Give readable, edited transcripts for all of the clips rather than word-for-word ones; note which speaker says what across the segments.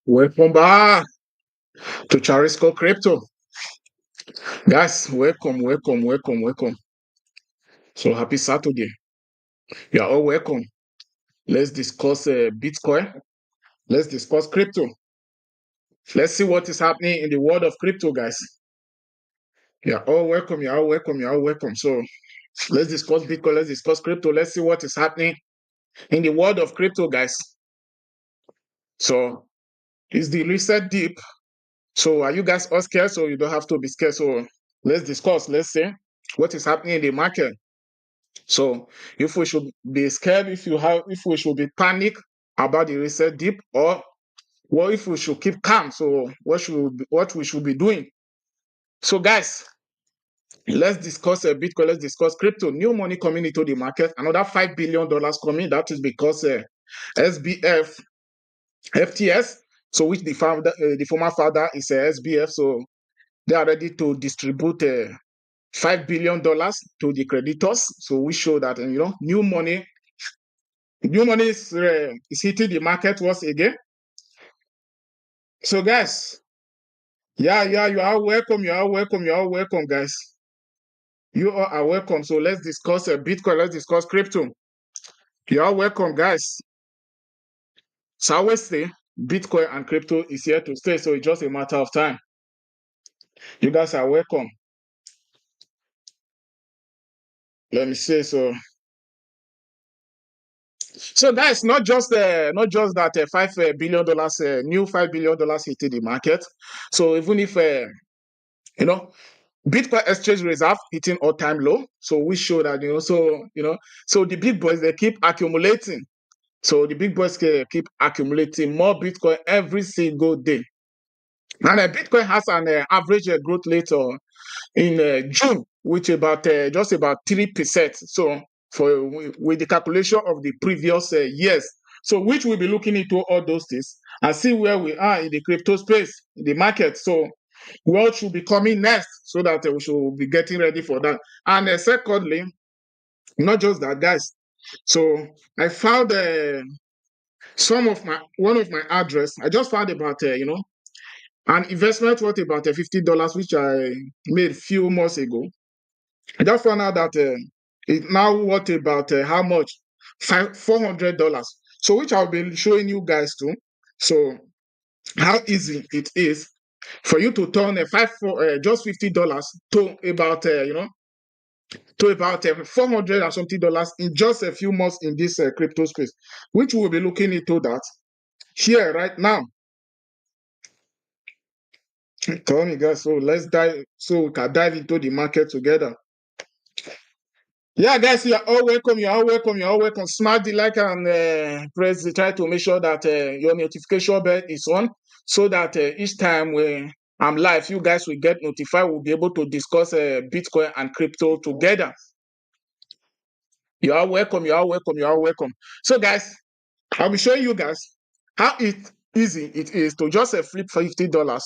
Speaker 1: Welcome back to Chalisco Crypto. Guys, welcome. So happy Saturday. You are all welcome. Let's discuss Bitcoin. Let's discuss crypto. Let's see what is happening in the world of crypto, guys. You are all welcome. So let's discuss Bitcoin. Let's discuss crypto. Let's see what is happening in the world of crypto, guys. So it's the reset deep. So are you guys all scared? So you don't have to be scared. So let's discuss. Let's see what is happening in the market. So if we should be scared, if we should be panic about the reset dip, or what if we should keep calm? So what we should be doing? So guys, let's discuss Bitcoin. Let's discuss crypto. New money coming into the market. Another $5 billion coming. That is because SBF, FTS. So which the former founder is SBF. So they are ready to distribute $5 billion to the creditors. So we show that new money is hitting the market once again. So guys, you are welcome. Guys. You all are welcome. So let's discuss Bitcoin. Let's discuss crypto. You are welcome, guys. So I always say Bitcoin and crypto is here to stay. So it's just a matter of time. You guys are welcome. Let me say so. So guys, not just that $5 billion, new $5 billion hitting the market. So even if Bitcoin exchange reserve hitting all-time low. So we show that so the big boys, they keep accumulating. So the big boys keep accumulating more Bitcoin every single day. And Bitcoin has an average growth rate in June, which just about 3%. So with the calculation of the previous years, so which we'll be looking into all those things and see where we are in the crypto space, in the market. So what should be coming next, so that we should be getting ready for that. And secondly, not just that, guys. So I found one of my address. I just found about an investment worth about $50, which I made a few months ago. I just found out that it now worth about how much? $400. So which I'll be showing you guys too. So how easy it is for you to turn just $50 to about $400 and something in just a few months in this crypto space, which we'll be looking into that here right now. Tell me, guys. So let's dive. So we can dive into the market together. Yeah, guys, you are all welcome. Smash the like and try to make sure that your notification bell is on, so that each time I'm live, you guys will get notified. We'll be able to discuss Bitcoin and crypto together. You are welcome. So, guys, I'll be showing you guys how easy it is to just flip $50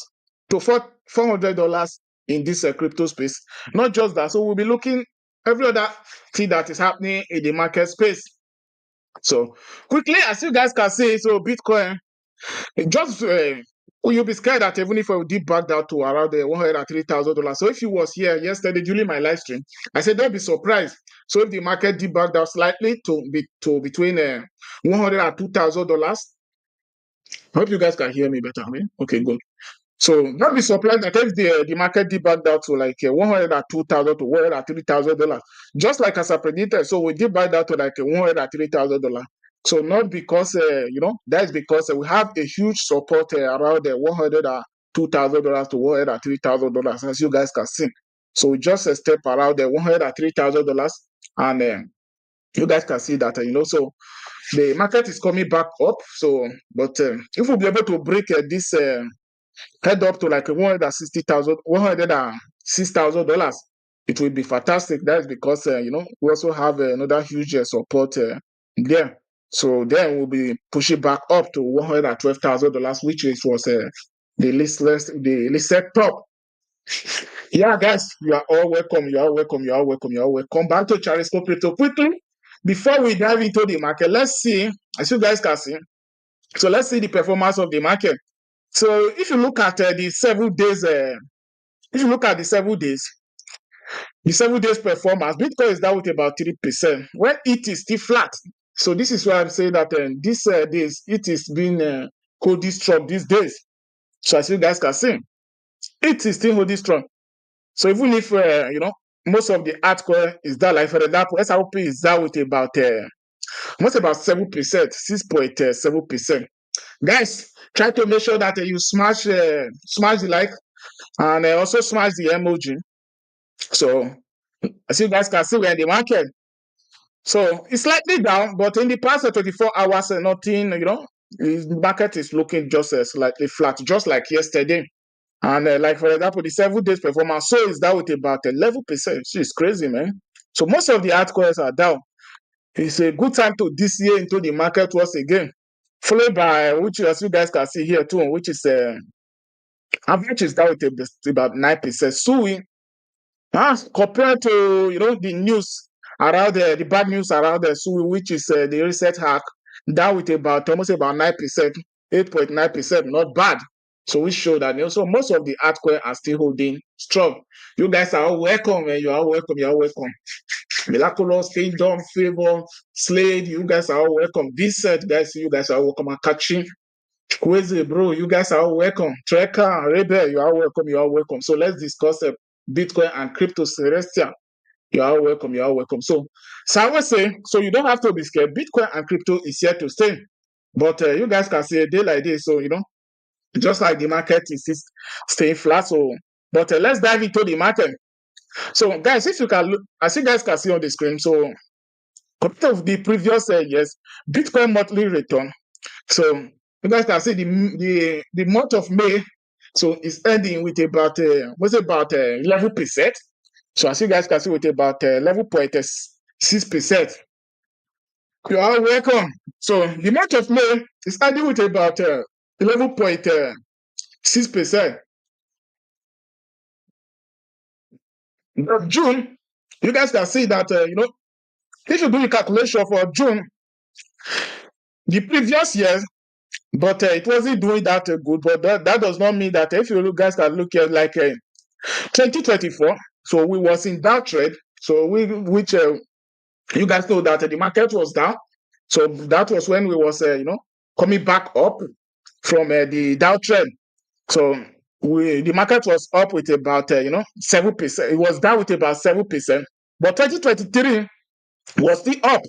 Speaker 1: to $400 in this crypto space. Not just that. So we'll be looking every other thing that is happening in the market space. So quickly, as you guys can see, so Bitcoin, just you'll be scared that even if I dip back down to around $103,000. So if you was here yesterday during my live stream, I said don't be surprised. So if the market dip back down slightly to between $102,000. I hope you guys can hear me better. I mean, okay, good. So don't be surprised that if the market dip back down to like $102,000 to $103,000, just like as I predicted. So we dip back down to like $103,000. So not because that is because we have a huge support around $102,000 to $103,000, as you guys can see. So we just a step around the $103,000, and you guys can see that so the market is coming back up. So, but if we'll be able to break this head up to like $106,000, it will be fantastic. That is because we also have another huge support there. So then we'll be pushing back up to $112,000, which was the listed top. Yeah, guys, you are all welcome. Back to Chalisco Crypto quickly. Before we dive into the market, let's see, as you guys can see. So let's see the performance of the market. So if you look at the 7 days, if you look at the 7 days performance, Bitcoin is down with about 3%. When it is still flat, so this is why I'm saying that these days it is being holding strong these days. So as you guys can see, it is still holding strong. So even if most of the altcoin is down, like for example, SRP is down with about almost about 7%, 6.7%. Guys, try to make sure that you smash the like and also smash the emoji. So as you guys can see, we're in the market. So it's slightly down, but in the past 24 hours, nothing, the market is looking just slightly flat, just like yesterday. And like for example, the 7 days performance, so is down with about 11%. It's crazy, man. So most of the altcoins are down. It's a good time to this year into the market once again. Followed by which, as you guys can see here too, which is average is down with about 9%. Sui, compared to the news around the bad news around the Sui, which is the reset hack, down with about almost about 9%, 8.9%, not bad. So we show that also most of the altcoins are still holding strong. You guys are all welcome, and you are welcome. You are welcome. Miraculous, Kingdom, Favor, Slade, you guys are all welcome. Vincent, guys, you guys are welcome. Akachi, Kweze, bro, you guys are all welcome. Treka, Rebel, you are welcome. You are welcome. So let's discuss Bitcoin and crypto celestial. You are welcome. You are welcome. So I was saying, so you don't have to be scared. Bitcoin and crypto is here to stay. But you guys can see a day like this. So, just like the market is staying flat. So, but let's dive into the market. So, guys, if you can look, as you guys can see on the screen, so compared to the previous years, Bitcoin monthly return. So, you guys can see the month of May. So, it's ending with about 11%. So, as you guys can see, with about 11.6%. You are welcome. So, the month of May is ending with about 11.6%. But June, you guys can see that, if you do the calculation for June, the previous year, but it wasn't doing that good. But that does not mean that if you guys can look at like 2024, so we was in that trade. So which you guys know that the market was down. So that was when we was coming back up from the downtrend. So the market was up with about 7%. It was down with about 7%. But 2023 was still up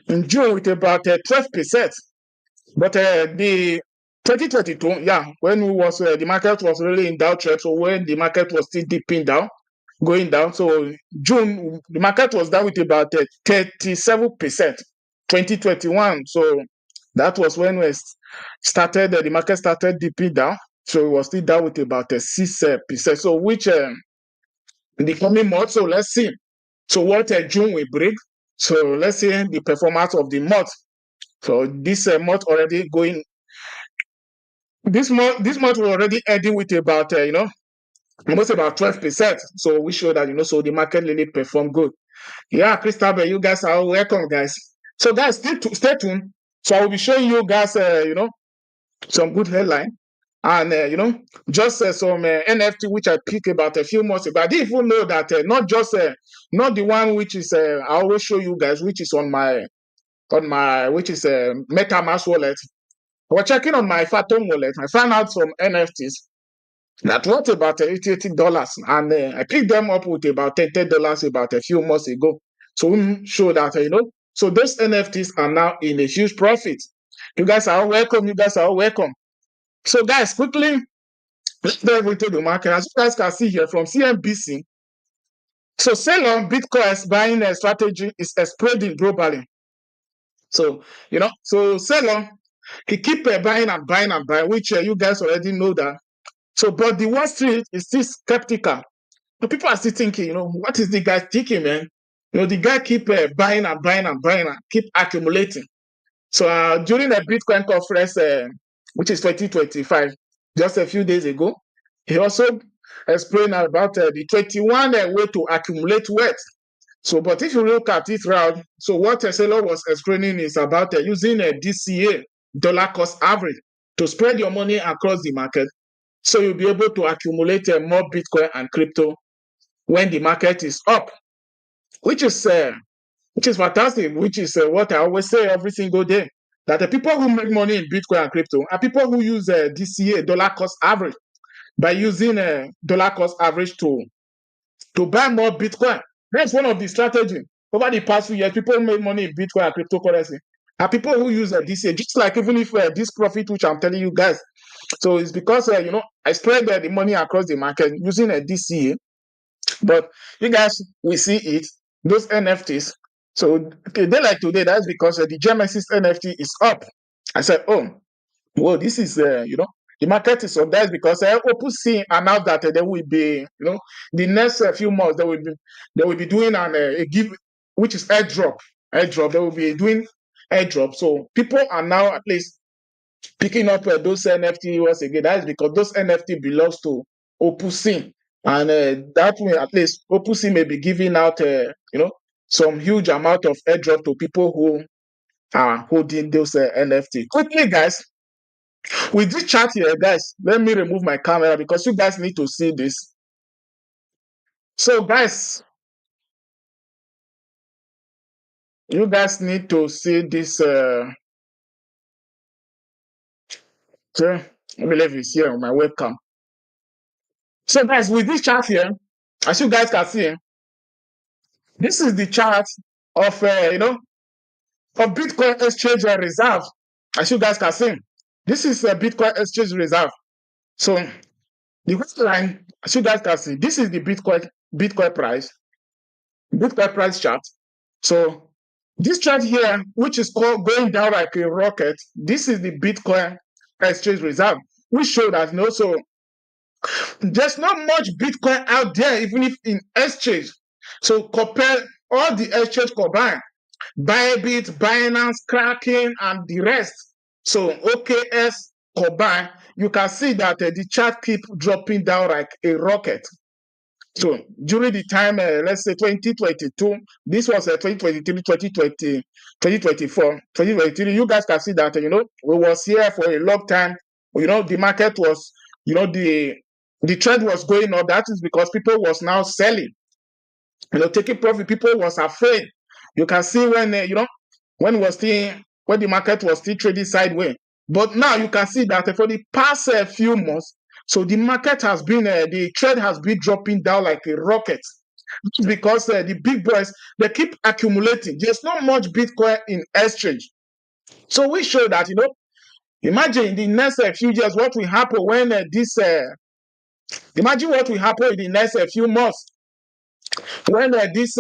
Speaker 1: in June with about 12%. But the 2022, yeah, when we was the market was really in downtrend, so when the market was still dipping down, going down, so June the market was down with about 37%. 2021, so that was when we started. The market started dipping down, so it was still down with about 6%. So which in the coming month, so let's see. So what June will bring. So let's see the performance of the month. So this month already going. This month we're already ending with about almost about 12%. So we show that so the market really performed good. Yeah, Crystal, you guys are welcome, guys. So guys, stay tuned. So I will be showing you guys some good headline and just some NFT which I picked about a few months ago. I didn't even know that not the one which is I always show you guys, which is on my which is MetaMask wallet. I was checking on my Phantom wallet. I found out some NFTs that worth about $80, and I picked them up with about $10 about a few months ago. So we show that so those NFTs are now in a huge profit. You guys are all welcome. You guys are all welcome. So guys, quickly let's dive into the market. As you guys can see here from CNBC, so sell on Bitcoin's buying strategy is spreading globally. So so sell on, he keep buying and buying and buying, which you guys already know that. So, but the Wall Street is still skeptical. The people are still thinking, what is the guy thinking, man? The guy keep buying and buying and buying and keep accumulating. So during the Bitcoin conference, which is 2025, just a few days ago, he also explained about the 21 way to accumulate wealth. So, but if you look at it round, so what Tesla was explaining is about using a DCA, dollar cost average. to spread your money across the market, so you'll be able to accumulate more Bitcoin and crypto when the market is up, which is fantastic. Which is what I always say every single day, that the people who make money in Bitcoin and crypto are people who use DCA, dollar cost average, by using dollar cost average to buy more Bitcoin. That's one of the strategy. Over the past few years, people who make money in Bitcoin and cryptocurrency are people who use DCA. Just like even if this profit, which I'm telling you guys, so it's because I spread the money across the market using a DCA. But you guys, we see it, those NFTs. So a day like today, that's because the Genesis NFT is up. I said, oh, well, this is the market is up. That's because OpenSea announced that there will be the next few months they will be doing a give, which is airdrop. They will be doing airdrop. So people are now at least picking up those NFT once again. That is because those NFT belongs to OpenSea, and that way at least OpenSea may be giving out some huge amount of airdrop to people who are holding those NFT. Quickly, guys, with this chart here, guys, let me remove my camera because you guys need to see this. So, guys, you guys need to see this. I believe it's here on my webcam. So, guys, with this chart here, as you guys can see, this is the chart of of Bitcoin exchange reserve. As you guys can see, this is a Bitcoin exchange reserve. So the first line, as you guys can see, this is the Bitcoin price chart. So this chart here, which is called going down like a rocket, this is the Bitcoin exchange reserve, which show that so there's not much Bitcoin out there, even if in exchange. So compare all the exchange combined, BYBIT, Binance, Kraken, and the rest. So OKS combined, you can see that the chart keep dropping down like a rocket. So during the time, let's say 2022, this was 2023, 2020, 2024, 2023, you guys can see that, we was here for a long time. The market was, the trend was going up. That is because people was now selling, taking profit. People was afraid. You can see when, when the market was still trading sideways. But now you can see that for the past few months, so the market has been, the trend has been dropping down like a rocket. It's because the big boys, they keep accumulating. There's not much Bitcoin in exchange. So we show that, imagine in the next few years, what will happen when imagine what will happen in the next few months when this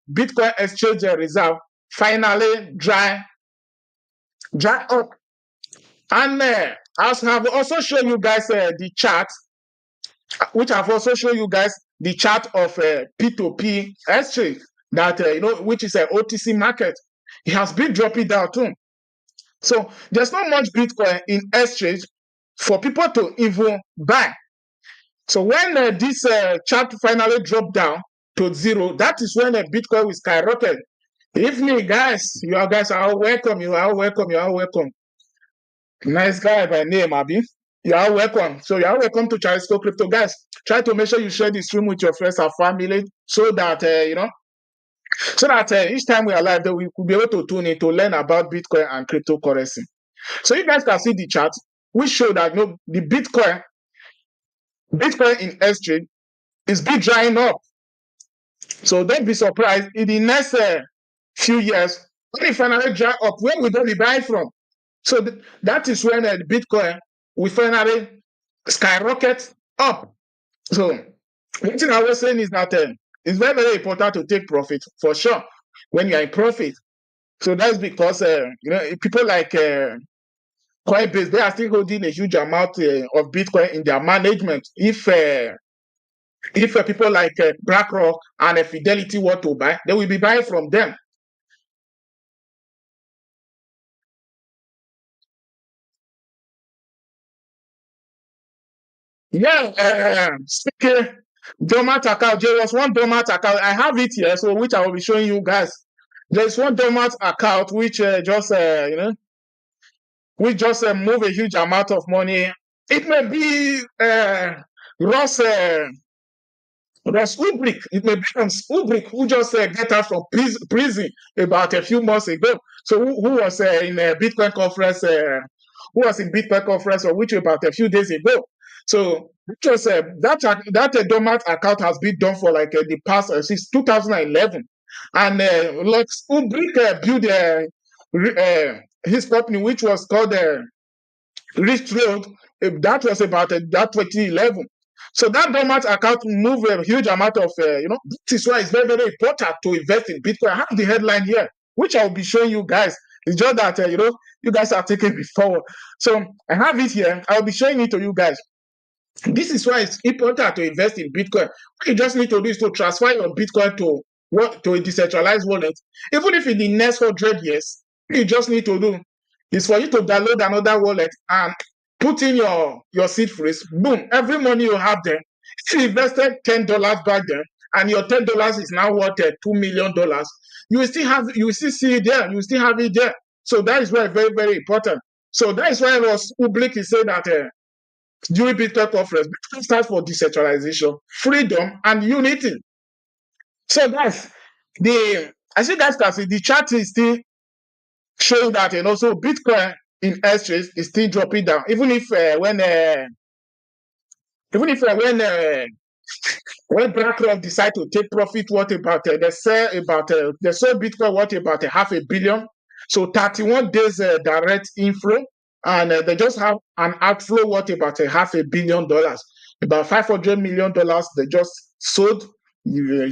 Speaker 1: Bitcoin exchange reserve finally dry up. And as I have also shown you guys the chart, which I've also shown you guys the chart of P2P exchange, that which is an OTC market. It has been dropping down too. So there's not much Bitcoin in exchange for people to even buy. So when this chart finally dropped down to zero, that is when Bitcoin will skyrocket. If me, guys, you guys are all welcome. You are all welcome. You are all welcome. Nice guy by name, Abi. You are welcome. So you are welcome to Chalisco Crypto, guys. Try to make sure you share this stream with your friends and family, so that each time we are live, that we could be able to tune in to learn about Bitcoin and cryptocurrency. So you guys can see the chart, which show that the Bitcoin in exchange is been drying up. So don't be surprised in the next few years when it finally dry up. Where will they be buying from? So that is when the Bitcoin will finally skyrocket up. So one thing I was saying is that it's very, very important to take profit for sure when you're in profit. So that's because people like Coinbase, they are still holding a huge amount of Bitcoin in their management. If people like BlackRock and Fidelity want to buy, they will be buying from them. Yeah, dormant account. There was one dormant account. I have it here, so which I will be showing you guys. There's one dormant account which just we just move a huge amount of money. It may be Ross Ulbricht. It may be Ulbricht who just get out from prison about a few months ago. So who was in a Bitcoin conference? Who was in Bitcoin conference or which about a few days ago? So just that dormant account has been done for like the past since 2011, and like Ulbricht built his company, which was called Rich Road. That was about that 2011. So that dormant account move a huge amount of, this is why it's very, very important to invest in Bitcoin. I have the headline here, which I'll be showing you guys. It's just that, you guys are taking it forward. So I have it here. I'll be showing it to you guys. This is why it's important to invest in Bitcoin. What you just need to do is to transfer your Bitcoin to a decentralized wallet. Even if in the next 100 years, what you just need to do is for you to download another wallet and put in your seed phrase. Boom, every money you have there. If you invested $10 back then, and your $10 is now worth $2 million, you will still see it there. You will still have it there. So that is why very, very important. So that is why Ross Ulbricht is saying that during Bitcoin conference, Bitcoin stands for decentralization, freedom, and unity. So guys, as you guys can see, the chart is still showing that, and also Bitcoin in exchange is still dropping down, even if when BlackRock decide to take profit, what about they sold Bitcoin what about $500 million, so 31 days direct inflow, and they just have an outflow what about $500 million, about $500 million they just sold.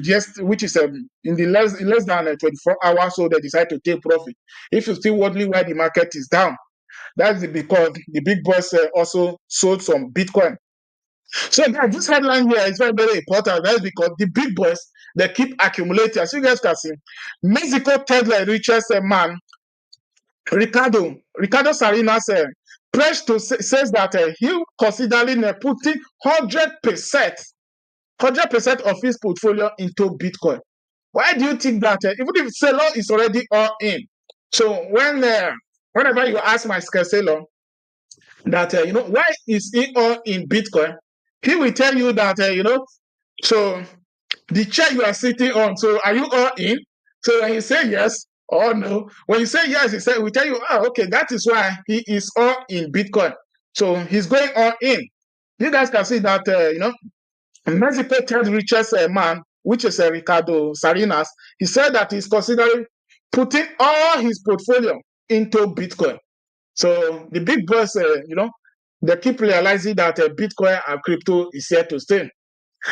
Speaker 1: Just which is in less than 24 hours, so they decide to take profit. If you still wondering why the market is down, that's because the big boys also sold some Bitcoin. So guys, this headline here is very, very important. That's because the big boys, they keep accumulating. As you guys can see, Mexico third richest man, Ricardo Salinas, says that he considering putting 100% of his portfolio into Bitcoin. Why do you think that even if seller is already all in? So whenever you ask my seller that why is he all in Bitcoin, he will tell you that so the chair you are sitting on. So are you all in? So when you say yes or no, when you say yes, we tell you, oh, okay, that is why he is all in Bitcoin. So he's going all in. You guys can see that Mexico third richest man, which is Ricardo Salinas, he said that he's considering putting all his portfolio into Bitcoin. So the big boys, they keep realizing that Bitcoin and crypto is here to stay.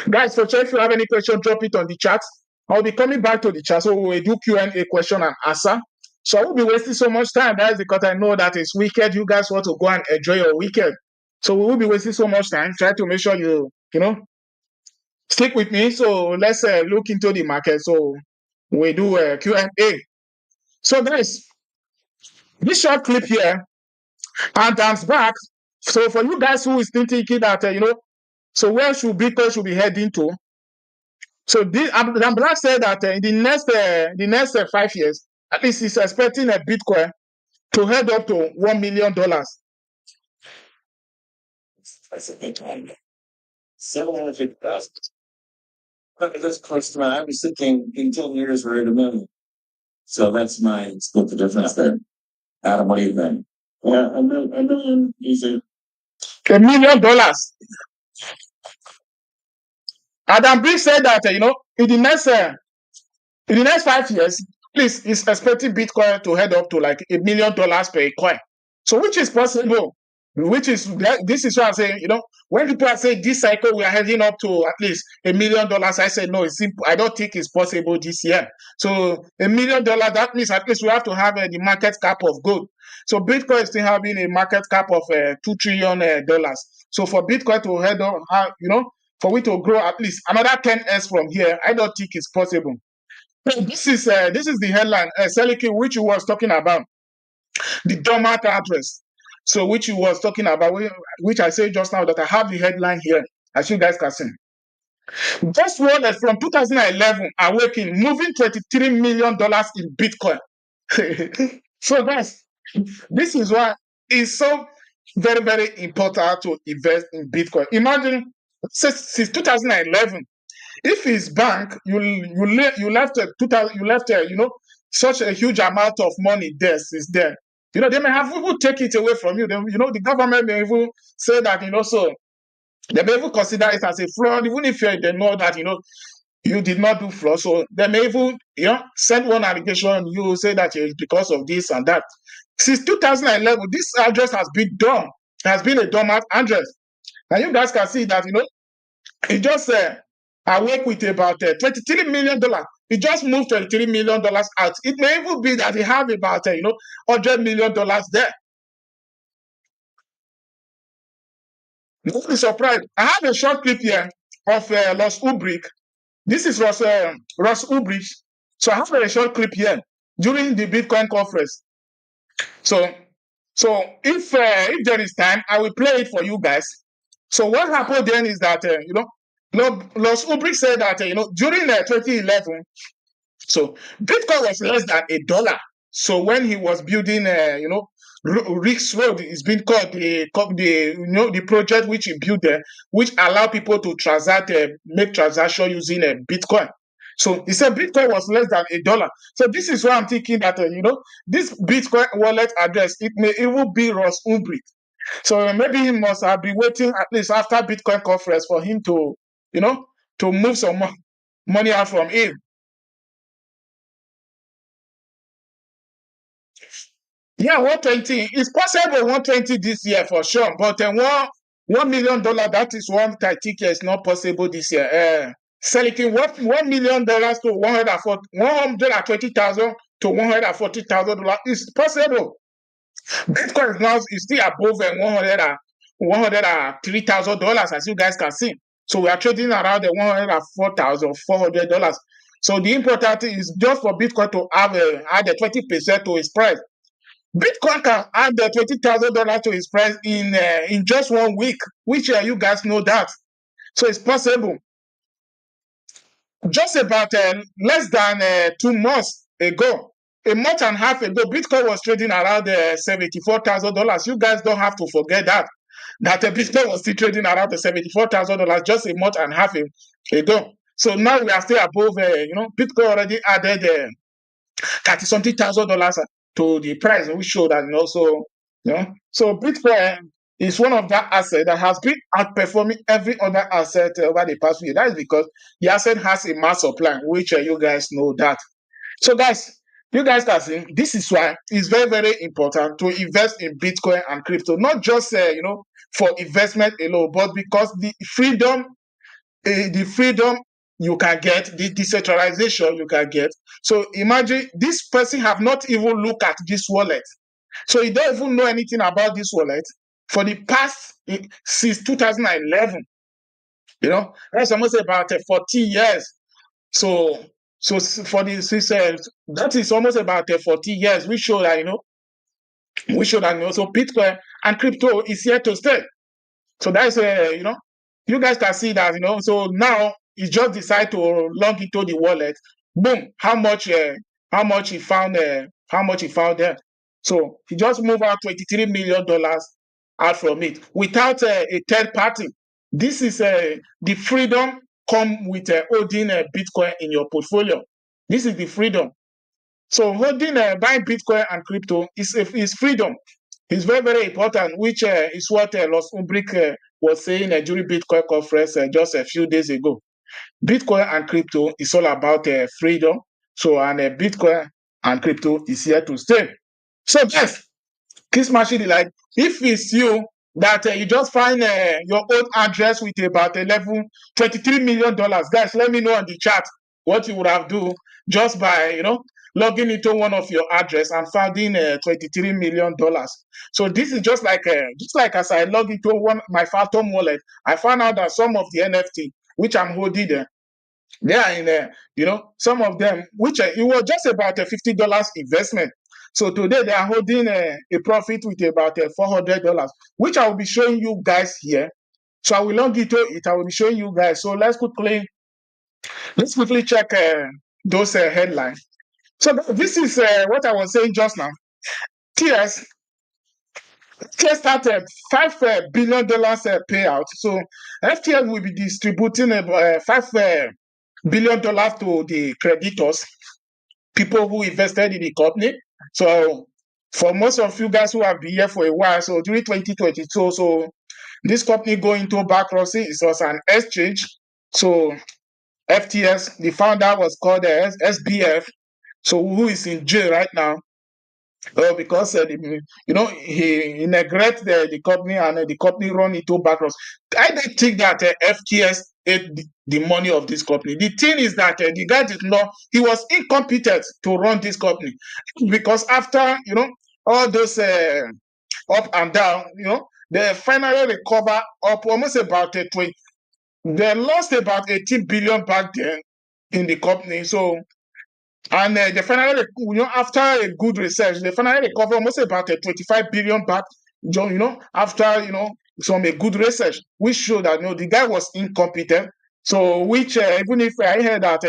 Speaker 1: Guys, for sure, if you have any question, drop it on the chat. I'll be coming back to the chat, so we will do Q&A, question and answer. So I won't be wasting so much time, guys, because I know that it's weekend. You guys want to go and enjoy your weekend. So we will be wasting so much time. Try to make sure you stick with me. So let's look into the market. So we do Q&A. So guys, this short clip here, and I'm back. So for you guys who is still thinking that, so where should Bitcoin be heading to? So Black said that in the next 5 years, at least he's expecting a Bitcoin to head up to $1 million. That's a big one. 750,000. That's close to I was thinking in 10 years we're at $1 million. So that's my split the difference there. Adam, what do you think? Yeah, $1 million, easy. $1 million. Adam Brick said that in the next 5 years, please, he's expecting Bitcoin to head up to like $1 million per coin. So which is possible? This is what I'm saying. When people are saying this cycle we are heading up to at least $1 million, I say no, it's simple. I don't think it's possible this year. So $1 million, that means at least we have to have the market cap of gold. So Bitcoin is still having a market cap of $2 trillion. So for Bitcoin to head up, for we to grow at least another 10x from here, I don't think it's possible. This is the headline, Seliki, which you was talking about, the dormant address. So which you was talking about, which I said just now that I have the headline here, as you guys can see. Just wallet from 2011 awakening, moving $23 million in Bitcoin. So guys, this is why it's so very, very important to invest in Bitcoin. Imagine since 2011, if his bank you left 2000 you left such a huge amount of money there since then. They may have even take it away from you. The government may even say that so they may even consider it as a fraud, even if they know that you did not do fraud. So they may even send one allegation. You say that it's because of this and that. Since 2011, this address has been dumb. Has been a dormant address, and you guys can see that it just awake with about $23 million. It just moved $23 million out. It may even be that they have about $100 million there. Don't be surprised. I have a short clip here of Los Ubrick. This is Ross Ubrick. So I have a short clip here during the Bitcoin conference. So if there is time, I will play it for you guys. So what happened then is that Los Ubrick said that during 2011, so Bitcoin was less than $1. So when he was building, Rick's Road is being called the project which he built there, which allow people to transact, make transaction using Bitcoin. So he said Bitcoin was less than $1. So this is why I'm thinking that this Bitcoin wallet address, it may even be Ross Ubrick. So maybe he must have been waiting at least after Bitcoin conference for him to to move some money out from him. Yeah, 120. It's possible 120 this year for sure, but $1 million, that is one I think is not possible this year. Selling $1 million to 120,000 to $140,000 is possible. Bitcoin now is still above $103,000, as you guys can see. So we are trading around the $104,400. So the important thing is just for Bitcoin to add the 20% to its price. Bitcoin can add the $20,000 to its price in just 1 week, which you guys know that. So it's possible. Just about less than 2 months ago, a month and a half ago, Bitcoin was trading around $74,000. You guys don't have to forget that Bitcoin was still trading around the $74,000 just a month and a half ago. So now we are still above. Bitcoin already added 30-something thousand dollars to the price, which show that so Bitcoin is one of that asset that has been outperforming every other asset over the past few years. That is because the asset has a mass supply, which you guys know that. So guys, you guys can see this is why it's very, very important to invest in Bitcoin and crypto, not just for investment alone, but because the freedom you can get, the decentralization you can get. So imagine this person have not even looked at this wallet. So he don't even know anything about this wallet for the past since 2011. That's almost about 40 years. So for this, that is almost about 40 years. We show that so Bitcoin and crypto is here to stay. So that's you guys can see that So now he just decided to log into the wallet. Boom! How much he found? How much he found there? So he just moved out $23 million out from it without a third party. This is the freedom come with holding Bitcoin in your portfolio. This is the freedom. So holding buying Bitcoin and crypto is freedom. It's very, very important, which is what Los Ubrick was saying during Bitcoin conference just a few days ago. Bitcoin and crypto is all about freedom. So, and Bitcoin and crypto is here to stay. So, yes, Kiss Machine, like, if it's you that you just find your old address with about $23 million, guys, let me know on the chat what you would have do just by, logging into one of your address and finding $23 million. So this is just like as I log into my Phantom wallet, I found out that some of the NFT which I'm holding there, they are in some of them which it was just about a $50 investment. So today they are holding a profit with about $400, which I will be showing you guys here. So I will log into it. I will be showing you guys. So let's quickly check those headlines. So this is what I was saying just now. TS FTS started $5 billion payout. So FTS will be distributing $5 billion to the creditors, people who invested in the company. So for most of you guys who have been here for a while, so during 2022, so this company going into bankruptcy, it was an exchange. So FTS, the founder was called SBF, so who is in jail right now. Because he neglects the company, and the company run into bankruptcy. I don't think that FTS ate the money of this company. The thing is that the guy did not. He was incompetent to run this company, because after all those up and down, they finally recover up almost about 20. They lost about 18 billion back then in the company. So, and they finally, after a good research, they finally recover almost about a 25 billion back, after, some a good research, which showed that, the guy was incompetent. So, which, even if I heard that,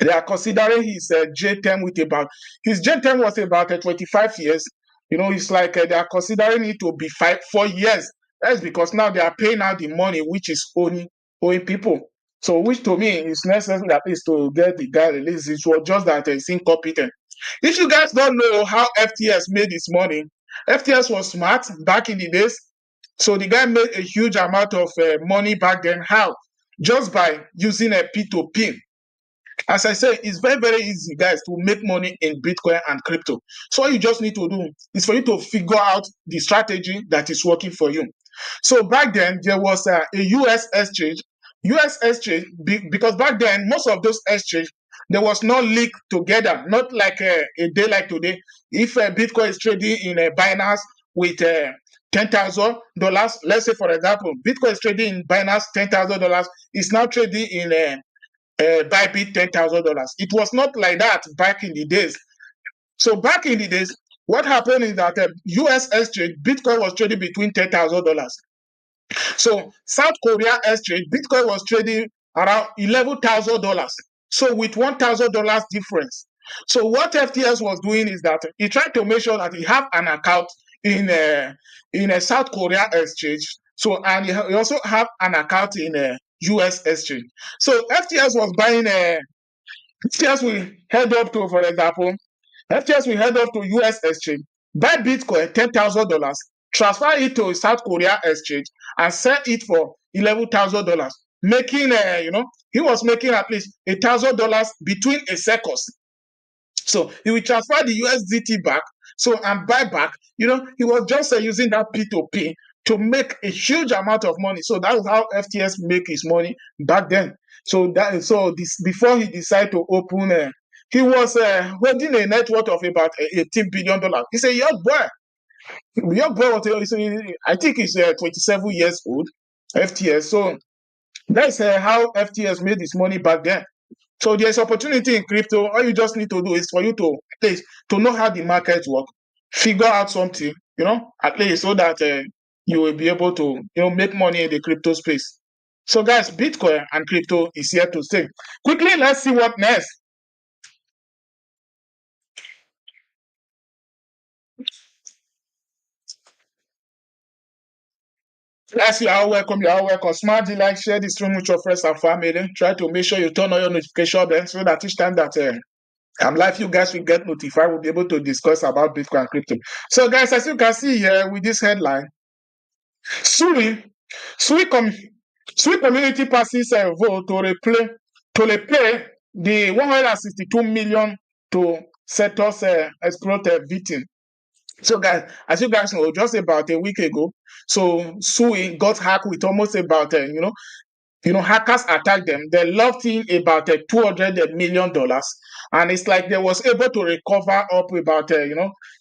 Speaker 1: they are considering his jail term with about, his jail term was about 25 years. It's like they are considering it to be 4 years. That's because now they are paying out the money which is owing people. So, which to me is necessary at least to get the guy released. It was just that he's incompetent. If you guys don't know how FTS made his money, FTS was smart back in the days. So the guy made a huge amount of money back then. How? Just by using a P2P. As I say, it's very, very easy, guys, to make money in Bitcoin and crypto. So all you just need to do is for you to figure out the strategy that is working for you. So back then, there was a US exchange. US exchange, because back then, most of those exchange, there was no link together, not like a day like today. If Bitcoin is trading in a Binance with $10,000, let's say, for example, Bitcoin is trading in Binance $10,000, it's now trading in BYBIT $10,000. It was not like that back in the days. So back in the days, what happened is that US exchange, Bitcoin was trading between $10,000. So South Korea exchange, Bitcoin was trading around $11,000. So with $1,000 difference. So what FTS was doing is that he tried to make sure that he have an account in a South Korea exchange. So, and he also have an account in a US exchange. So FTS was buying FTS will head up to, for example, FTS will head up to US exchange, buy Bitcoin $10,000, transfer it to South Korea exchange, and sell it for $11,000, making he was making at least $1,000 between a seconds. So he will transfer the USDT back, so and buy back. He was just using that P2P to make a huge amount of money. So that was how FTS make his money back then. So this before he decided to open, he was holding a net worth of about $18 billion. He's a young boy. Young boy, I think he's 27 years old. FTS. So that's how FTS made his money back then. So there's opportunity in crypto. All you just need to do is for you to at least to know how the market work, figure out something, at least so that you will be able to make money in the crypto space. So guys, Bitcoin and crypto is here to stay. Quickly, let's see what next. Guys, you are welcome. You are welcome. Smart like share this room with your friends and family. Try to make sure you turn on your notification bell so that each time that I'm live, you guys will get notified. We'll be able to discuss about Bitcoin and crypto. So, guys, as you can see here with this headline, Sui, Sui, com- Sui community passes a vote to repay the 162 million to Setos exploit victim. So, guys, as you guys know, just about a week ago, so Sui got hacked with almost about hackers attacked them. They locked in about $200 million, and it's like they was able to recover up about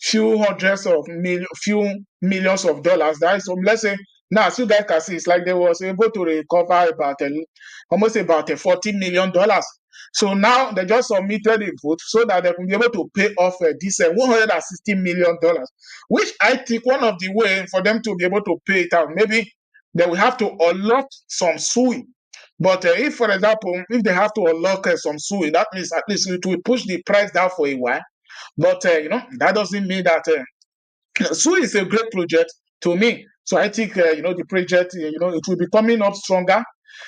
Speaker 1: few millions of dollars. That is, let's say now, as you guys can see, it's like they was able to recover about almost about $40 million. So now they just submitted a vote so that they can be able to pay off this $160 million, which I think one of the way for them to be able to pay it out, maybe they will have to unlock some SUI. But if, for example, if they have to unlock some SUI, that means at least it will push the price down for a while. But that doesn't mean that So is a great project to me. So I think the project it will be coming up stronger.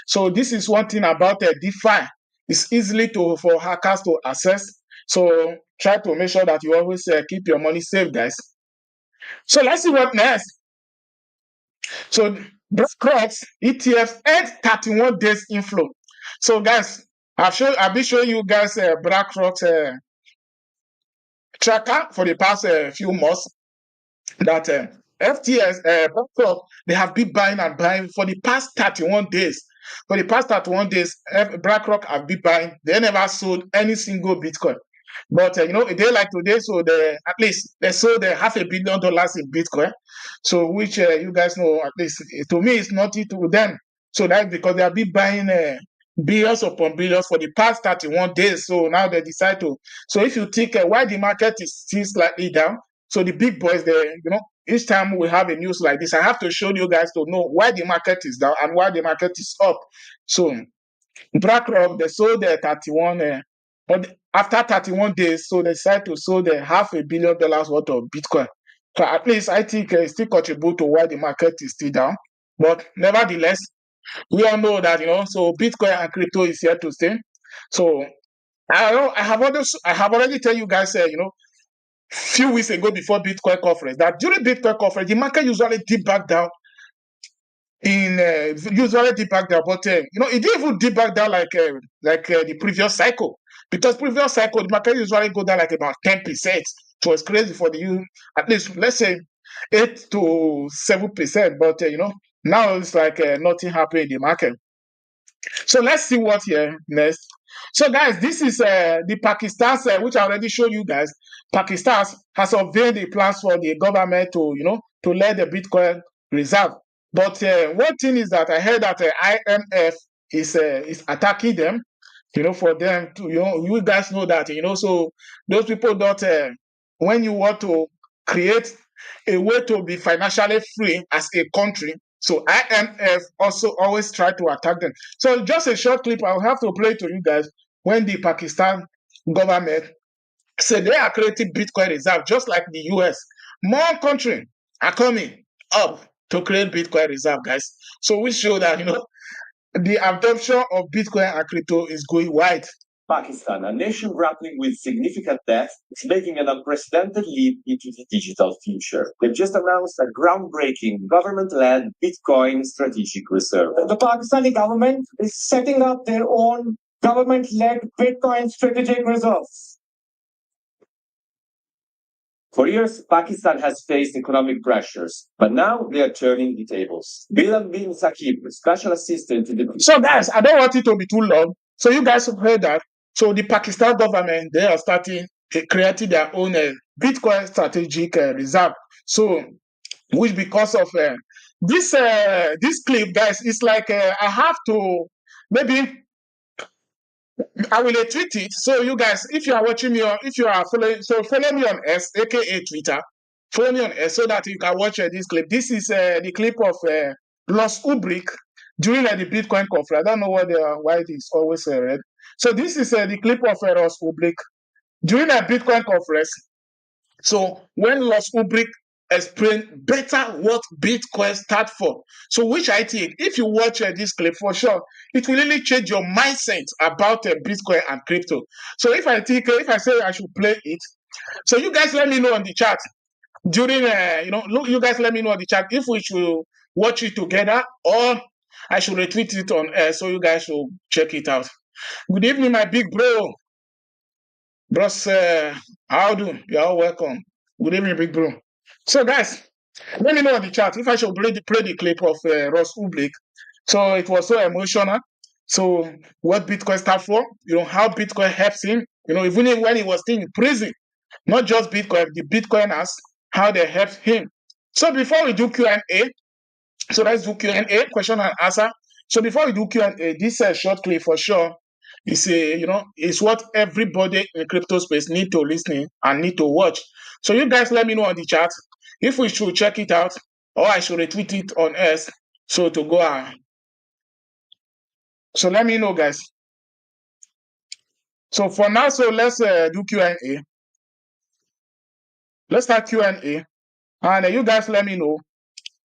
Speaker 1: So this is one thing about DeFi. It's easily for hackers to access. So try to make sure that you always keep your money safe, guys. So let's see what next. So BlackRock's ETFs end 31 days inflow. So guys, I've been showing you guys BlackRock's tracker for the past few months that FTS, BlackRock, they have been buying and buying for the past 31 days. For the past 31 days, BlackRock have been buying. They never sold any single Bitcoin. But a day like today, so at least they sold $500 million in Bitcoin. So which you guys know, at least to me, it's nothing to them. So that's because they have been buying billions upon billions for the past 31 days. So now they decide to. So if you think why the market is still slightly down, so the big boys, each time we have a news like this, I have to show you guys to know why the market is down and why the market is up. So BlackRock, they sold their 31, but after 31 days, so they decided to sell the $500 million worth of Bitcoin. So at least I think it still contribute to why the market is still down. But nevertheless, we all know that so Bitcoin and crypto is here to stay. So I have already tell you guys, few weeks ago before Bitcoin conference that during Bitcoin conference the market usually dip back down usually dip back down, but it didn't even dip back down like the previous cycle, because previous cycle the market usually go down like about 10%. It was crazy for at least let's say 8 to 7%, but now it's like nothing happened in the market. So let's see what here next. So guys, this is the Pakistan, which I already showed you guys. Pakistan has unveiled the plans for the government to let the Bitcoin reserve. But one thing is that I heard that IMF is attacking them. For them to you guys know that so those people don't when you want to create a way to be financially free as a country. So IMF also always try to attack them. So just a short clip I'll have to play to you guys when the Pakistan government said they are creating Bitcoin reserve, just like the US. More countries are coming up to create Bitcoin reserve, guys. So we show that the adoption of Bitcoin and crypto is going wide.
Speaker 2: Pakistan, a nation grappling with significant debt, is making an unprecedented leap into the digital future. They've just announced a groundbreaking government-led Bitcoin strategic reserve. The Pakistani government is setting up their own government-led Bitcoin strategic reserves. For years, Pakistan has faced economic pressures, but now they are turning the tables. Bilam bin Saqib, special assistant to the...
Speaker 1: So guys, I don't want it to be too long. So you guys have heard that. So the Pakistan government, they are creating their own Bitcoin strategic reserve. So, which because of this clip, guys, it's like I have to maybe I will tweet it. So you guys, if you are watching me or if you are following, so follow me on S, aka Twitter. Follow me on S so that you can watch this clip. This is the clip of Los Ubrick during the Bitcoin conference. I don't know why it is always red. So this is the clip of Los Ubrick during a Bitcoin conference. So when Los Ubrick explain better what Bitcoin stands for. So which I think, if you watch this clip for sure, it will really change your mindset about Bitcoin and crypto. So if I say I should play it, so you guys let me know on the chat during, you guys let me know on the chat if we should watch it together or I should retweet it on air so you guys should check it out. Good evening, my big bro. Bros, how do? You're all welcome. Good evening, big bro. So, guys, let me know in the chat if I should play the clip of Ross Ublik. So, it was so emotional. So, what Bitcoin stands for, how Bitcoin helps him, even when he was still in prison, not just Bitcoin, the Bitcoiners, how they helped him. So, before we do Q&A, so let's do Q&A, question and answer. So, before we do Q&A, this short clip for sure is what everybody in the crypto space need to listen and need to watch. So you guys let me know on the chat if we should check it out or I should retweet it on S. So to go on. So let me know, guys. So for now, so let's do Q&A. Let's start Q&A. And you guys let me know.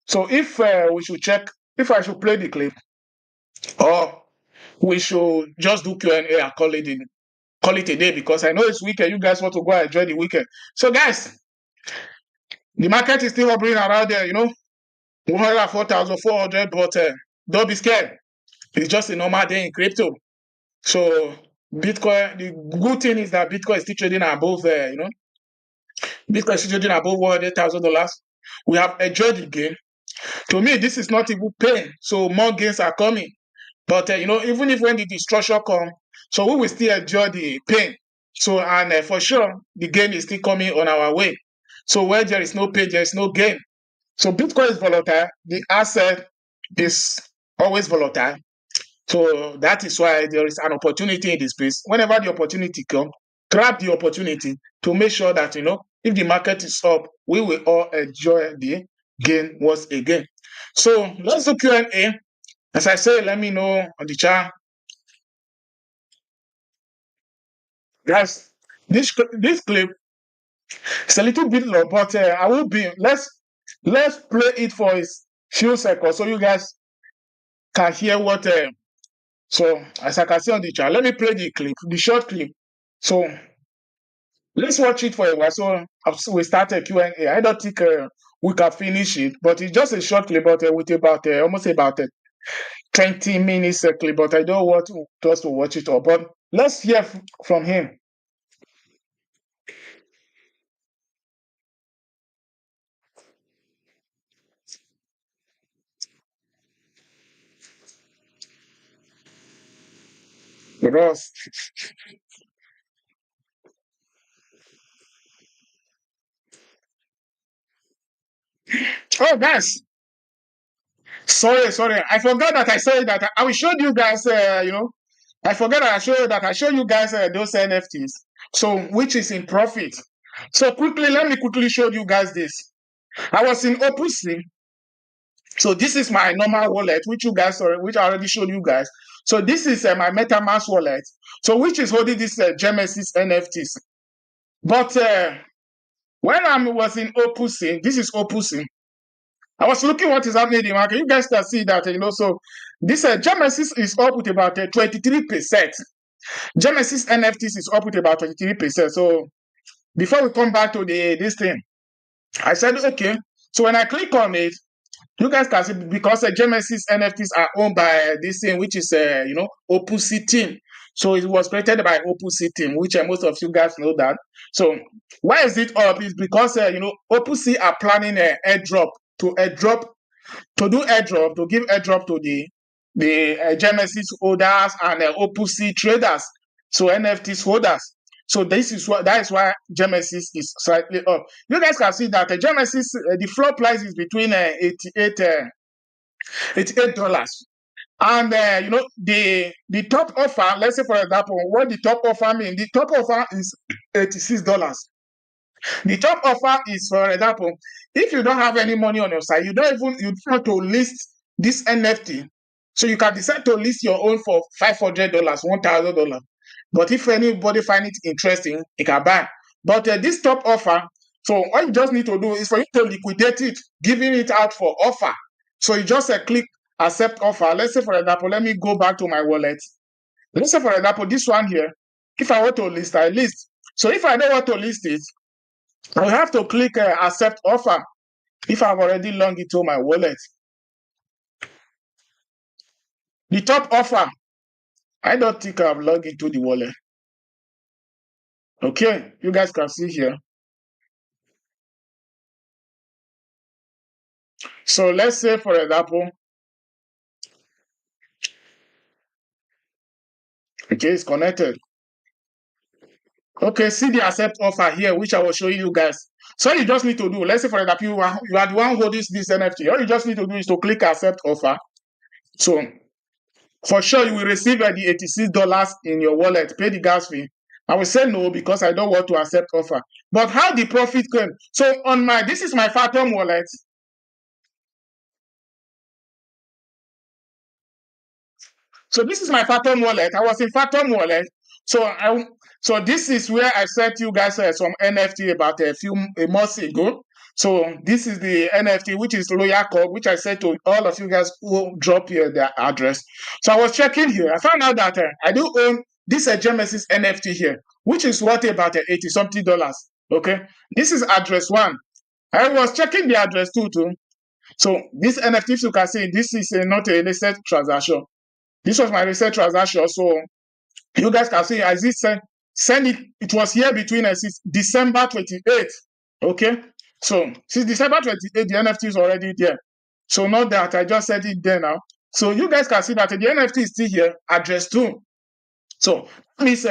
Speaker 1: So if we should check, if I should play the clip, or we should just do Q&A and call it a day, because I know it's weekend. You guys want to go and enjoy the weekend. So guys, the market is still hovering around there, 104,400, but don't be scared. It's just a normal day in crypto. So Bitcoin, the good thing is that Bitcoin is still trading above, Bitcoin is still trading above $100,000. We have enjoyed the gain. To me, this is not even pain. So more gains are coming. But even if when the destruction comes, so we will still enjoy the pain. So and for sure, the gain is still coming on our way. So where there is no pain, there is no gain. So Bitcoin is volatile. The asset is always volatile. So that is why there is an opportunity in this space. Whenever the opportunity comes, grab the opportunity to make sure that, if the market is up, we will all enjoy the gain once again. So let's do Q&A. As I say, let me know on the chat. Guys, this clip is a little bit long, but I will be, let's play it for a few seconds so you guys can hear what, so as I can see on the chat, let me play the clip, the short clip. So let's watch it for a while. So we start a Q&A. I don't think we can finish it, but it's just a short clip, but with about almost about 20 minutes clip, but I don't want us to watch it all. But let's hear from him. Ross. Oh, guys. Sorry. I forgot that I said that I will show you guys, I forgot that I show you guys those NFTs. So, which is in profit. So, let me quickly show you guys this. I was in OpenSea. So, this is my normal wallet, which I already showed you guys. So, this is my MetaMask wallet. So, which is holding this Genesis NFTs. But when I was in OpenSea, this is OpenSea. I was looking what is happening in the market. You guys can see that, so this Genesis is up with about 23%. Genesis NFTs is up with about 23%. So before we come back to this thing, I said, okay. So when I click on it, you guys can see, because Genesis NFTs are owned by this thing, which is, OpenSea team. So it was created by OpenSea team, which most of you guys know that. So why is it up? It's because, OpenSea are planning an airdrop to do airdrop, to give airdrop to the Genesis holders and OpenSea traders, so NFTs holders. So that is why Genesis is slightly up. You guys can see that Genesis, the floor price is between $88. And the top offer, let's say for example, what the top offer means, the top offer is $86. The top offer is, for example, if you don't have any money on your side, you want to list this NFT. So you can decide to list your own for $500, $1,000. But if anybody find it interesting, it can buy. But this top offer, so all you just need to do is for you to liquidate it, giving it out for offer. So you just click accept offer. Let's say, for example, let me go back to my wallet. Let's say, for example, this one here. If I want to list, I list. So if I don't want to list it, I have to click accept offer if I've already logged into my wallet. The top offer, I don't think I've logged into the wallet. Okay, you guys can see here. So let's say, for example, okay, it's connected. Okay, see the accept offer here, which I will show you guys. So you just need to do, let's say, for example, you are the one holding this NFT. All you just need to do is to click accept offer. So for sure, you will receive the $86 in your wallet, pay the gas fee. I will say no because I don't want to accept offer. But how the profit came? So this is my Phantom wallet. So this is my Phantom wallet. I was in Phantom wallet. So this is where I sent you guys some NFT about a months ago. So this is the NFT, which is Loyal Code, which I said to all of you guys who drop here their address. So I was checking here. I found out that I do own this Genesis NFT here, which is worth about $80 something. Okay, this is address one. I was checking the address too. So this NFT, if you can see, this is not a recent transaction. This was my recent transaction. So you guys can see, as it send it. It was here between since December 28th. Okay, so since December 28th, the NFT is already there. So not that I just said it there now. So you guys can see that the NFT is still here, address two. So that means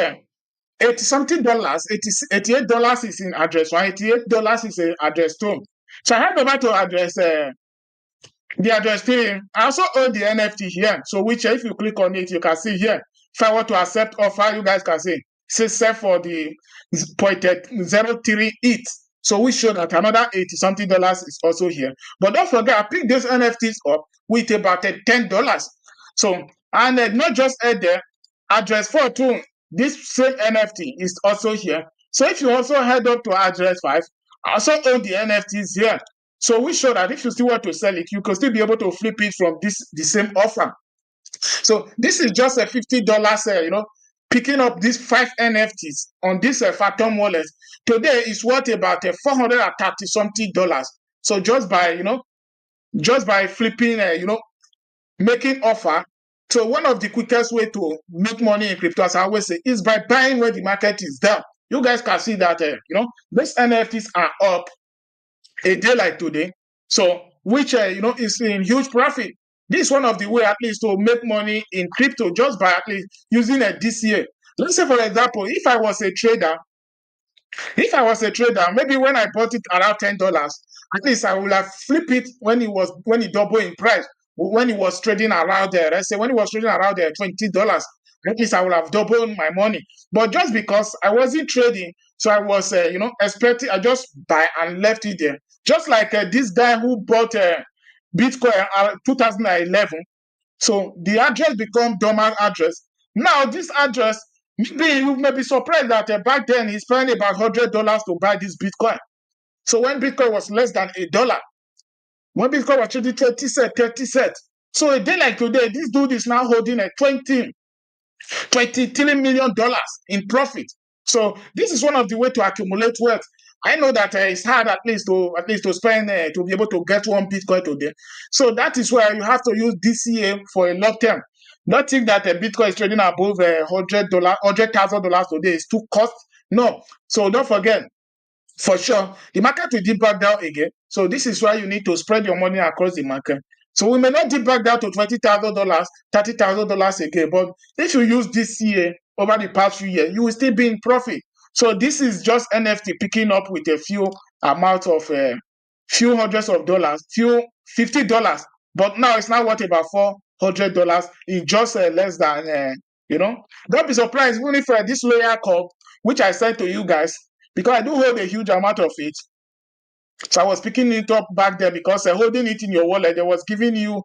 Speaker 1: $80 something, $88 is in address one, $88 is in address two. So I head over to address the address three. I also own the NFT here. So which if you click on it, you can see here. If I want to accept offer, you guys can see. Say set for the 0.03 ETH. So we show that another $80 something is also here. But don't forget, I picked those NFTs up with about $10. So, and not just add there, address 4 too. This same NFT is also here. So if you also head up to address 5, I also own the NFTs here. So we show that if you still want to sell it, you can still be able to flip it from the same offer. So this is just a $50, picking up these 5 NFTs on this Phantom wallet. Today is worth about $430 something. So just by flipping, making offer. So one of the quickest way to make money in crypto, as I always say, is by buying when the market is down. You guys can see that, these NFTs are up a day like today. So, which is in huge profit. This is one of the way at least to make money in crypto just by at least using a DCA. Let's say, for example, if I was a trader, maybe when I bought it around $10, at least I would have flipped it when it doubled in price. When it was trading around there, let's say when it was trading around there $20, at least I would have doubled my money. But just because I wasn't trading, so I was expecting, I just buy and left it there. Just like this guy who bought Bitcoin 2011. So the address become dormant address. Now this address, maybe you may be surprised that back then he spent about $100 to buy this Bitcoin. So when Bitcoin was less than $1, when Bitcoin was trading 30 cents. So a day like today, this dude is now holding a $23 million in profit. So this is one of the way to accumulate wealth. I know that it's hard at least to spend to be able to get one Bitcoin today. So that is why you have to use DCA for a long term. Not think that a Bitcoin is trading above $100,000 today is too cost. No. So don't forget, for sure, the market will dip back down again. So this is why you need to spread your money across the market. So we may not dip back down to $20,000, $30,000 again, but if you use this year over the past few years, you will still be in profit. So this is just NFT picking up with a few amount of few hundreds of dollars, few $50, but now it's now worth about $400 in just less than Don't be surprised even if this loyal cup, which I sent to you guys, because I do hold a huge amount of it. So I was picking it up back there because holding it in your wallet, they was giving you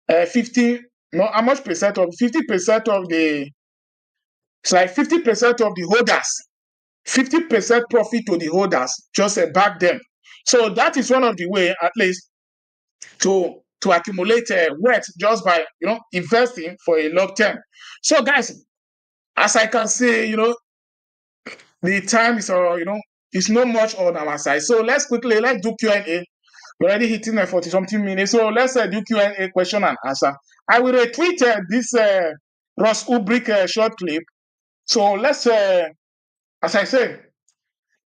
Speaker 1: 50, no, how much percent of 50% of it's like 50% of the holders, 50% profit to the holders, just back then. So that is one of the way, at least, to accumulate wealth just by investing for a long term. So guys, as I can see, the time is it's not much on our side. So let's do Q&A. We're already hitting 40 something minutes. So let's do Q&A, question and answer. I will retweet this Ross Ulbricht short clip. So let's, as I said,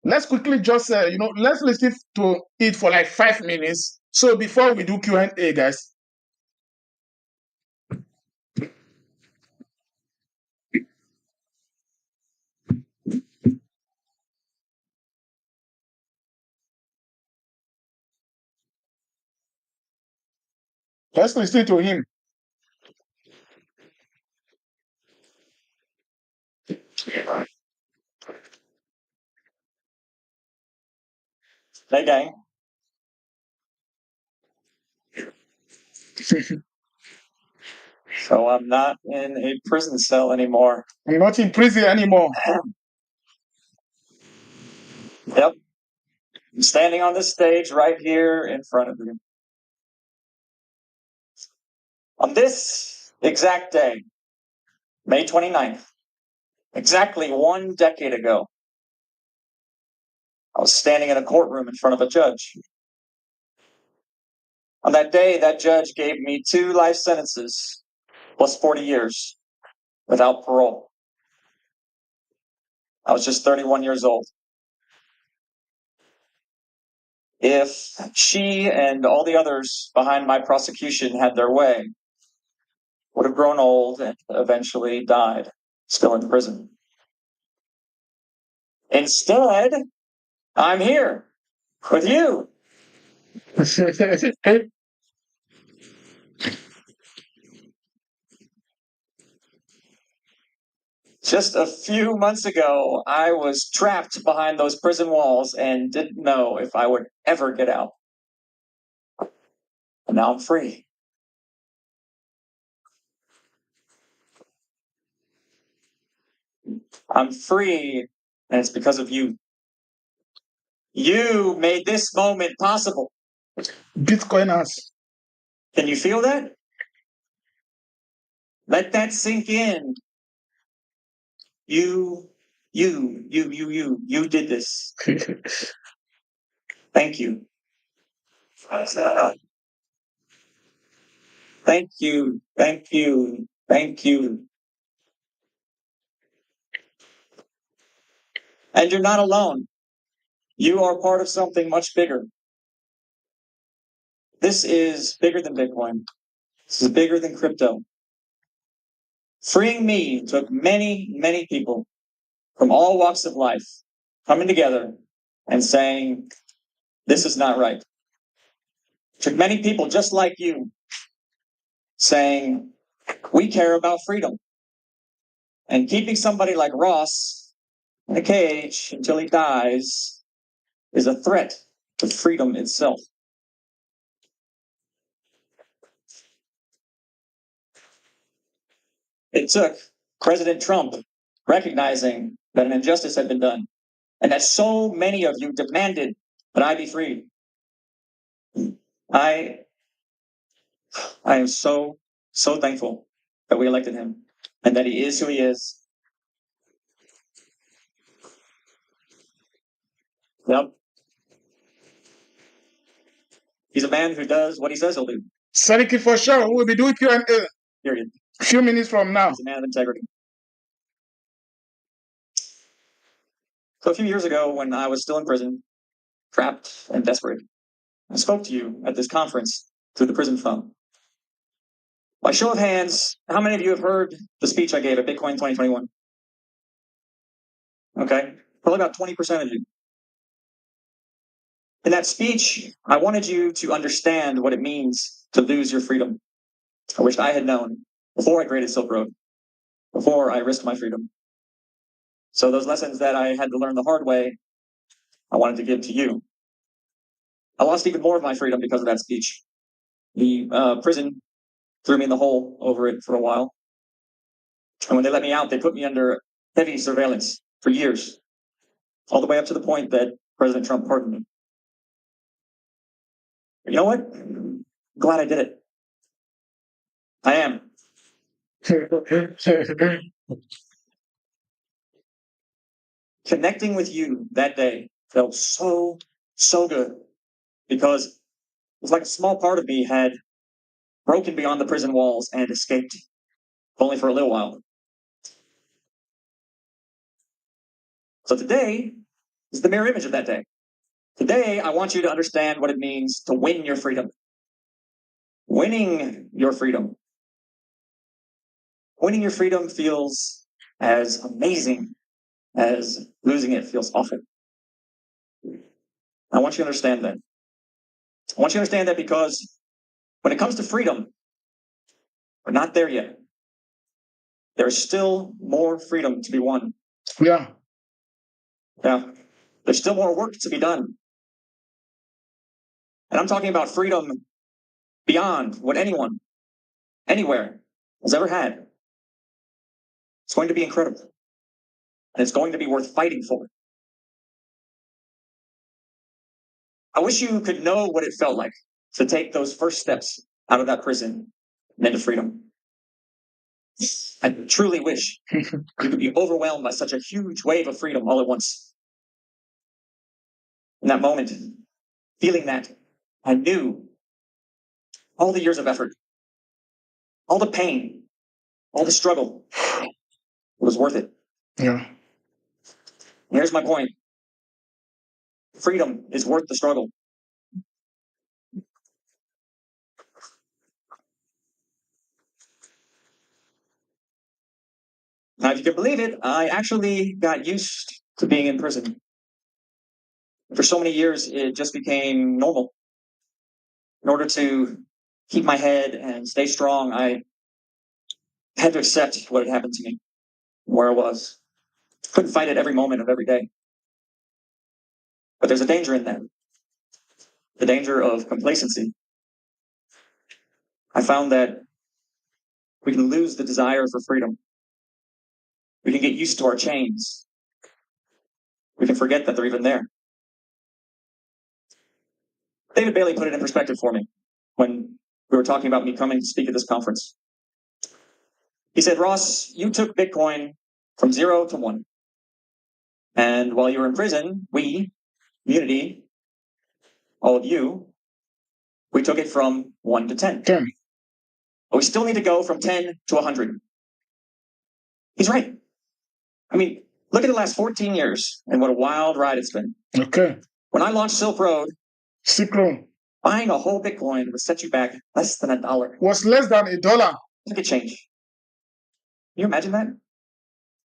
Speaker 1: let's quickly just, let's listen to it for like 5 minutes. So before we do Q&A, guys. Let's listen to him.
Speaker 2: Hey, gang. So I'm not in a prison cell anymore.
Speaker 1: I'm not in prison anymore.
Speaker 2: Yep. I'm standing on this stage right here in front of you. On this exact day, May 29th, exactly 1 decade ago, I was standing in a courtroom in front of a judge. On that day, that judge gave me 2 life sentences plus 40 years without parole. I was just 31 years old. If she and all the others behind my prosecution had their way, would have grown old and eventually died, still in prison. Instead, I'm here with you. Just a few months ago, I was trapped behind those prison walls and didn't know if I would ever get out. And now I'm free. I'm free, and it's because of you. You made this moment possible.
Speaker 1: Bitcoiners.
Speaker 2: Can you feel that? Let that sink in. You did this. Thank you. Thank you. Thank you. Thank you. And you're not alone. You are part of something much bigger. This is bigger than Bitcoin. This is bigger than crypto. Freeing me took many, many people from all walks of life coming together and saying, this is not right. It took many people just like you saying, we care about freedom. And keeping somebody like Ross in a cage until he dies is a threat to freedom itself. It took President Trump recognizing that an injustice had been done and that so many of you demanded that I be freed. I am so thankful that we elected him and that he is who he is. Yep. He's a man who does what he says he'll do.
Speaker 1: Sadiki, for sure. We'll be doing Q&A
Speaker 2: Period.
Speaker 1: a few minutes from now.
Speaker 2: He's a man of integrity. So a few years ago, when I was still in prison, trapped and desperate, I spoke to you at this conference through the prison phone. By show of hands, how many of you have heard the speech I gave at Bitcoin 2021? Okay, probably about 20% of you. In that speech, I wanted you to understand what it means to lose your freedom. I wished I had known before I created Silk Road, before I risked my freedom. So those lessons that I had to learn the hard way, I wanted to give to you. I lost even more of my freedom because of that speech. The prison threw me in the hole over it for a while. And when they let me out, they put me under heavy surveillance for years, all the way up to the point that President Trump pardoned me. But you know what? I'm glad I did it. I am. Connecting with you that day felt so good because it was like a small part of me had broken beyond the prison walls and escaped, only for a little while. So today is the mirror image of that day. Today, I want you to understand what it means to win your freedom. Winning your freedom. Winning your freedom feels as amazing as losing it feels awful. I want you to understand that. I want you to understand that because when it comes to freedom, we're not there yet. There is still more freedom to be won.
Speaker 1: Yeah.
Speaker 2: Yeah. There's still more work to be done. And I'm talking about freedom beyond what anyone, anywhere, has ever had. It's going to be incredible. And it's going to be worth fighting for. I wish you could know what it felt like to take those first steps out of that prison and into freedom. I truly wish you could be overwhelmed by such a huge wave of freedom all at once. In that moment, feeling that, I knew all the years of effort, all the pain, all the struggle, it was worth it.
Speaker 1: Yeah.
Speaker 2: Here's my point. Freedom is worth the struggle. Now, if you can believe it, I actually got used to being in prison. For so many years, it just became normal. In order to keep my head and stay strong, I had to accept what had happened to me, where I was. Couldn't fight it every moment of every day. But there's a danger in that. The danger of complacency. I found that we can lose the desire for freedom. We can get used to our chains. We can forget that they're even there. David Bailey put it in perspective for me when we were talking about me coming to speak at this conference. He said, Ross, you took Bitcoin from 0 to 1. And while you were in prison, we, community, all of you, we took it from 1 to 10.
Speaker 1: 10.
Speaker 2: But we still need to go from 10 to 100. He's right. I mean, look at the last 14 years and what a wild ride it's been.
Speaker 1: Okay.
Speaker 2: When I launched Silk Road, buying a whole Bitcoin would set you back less than $1.
Speaker 1: Was less than $1.
Speaker 2: Look at change. Can you imagine that?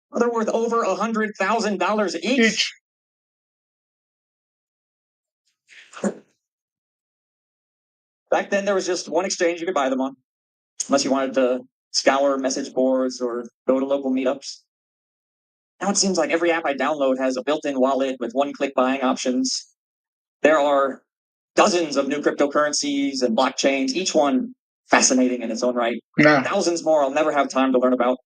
Speaker 2: Well, they're worth over $100,000 each. Back then, there was just one exchange you could buy them on, unless you wanted to scour message boards or go to local meetups. Now it seems like every app I download has a built-in wallet with one-click buying options. There are dozens of new cryptocurrencies and blockchains, each one fascinating in its own right.
Speaker 1: Yeah.
Speaker 2: Thousands more I'll never have time to learn about.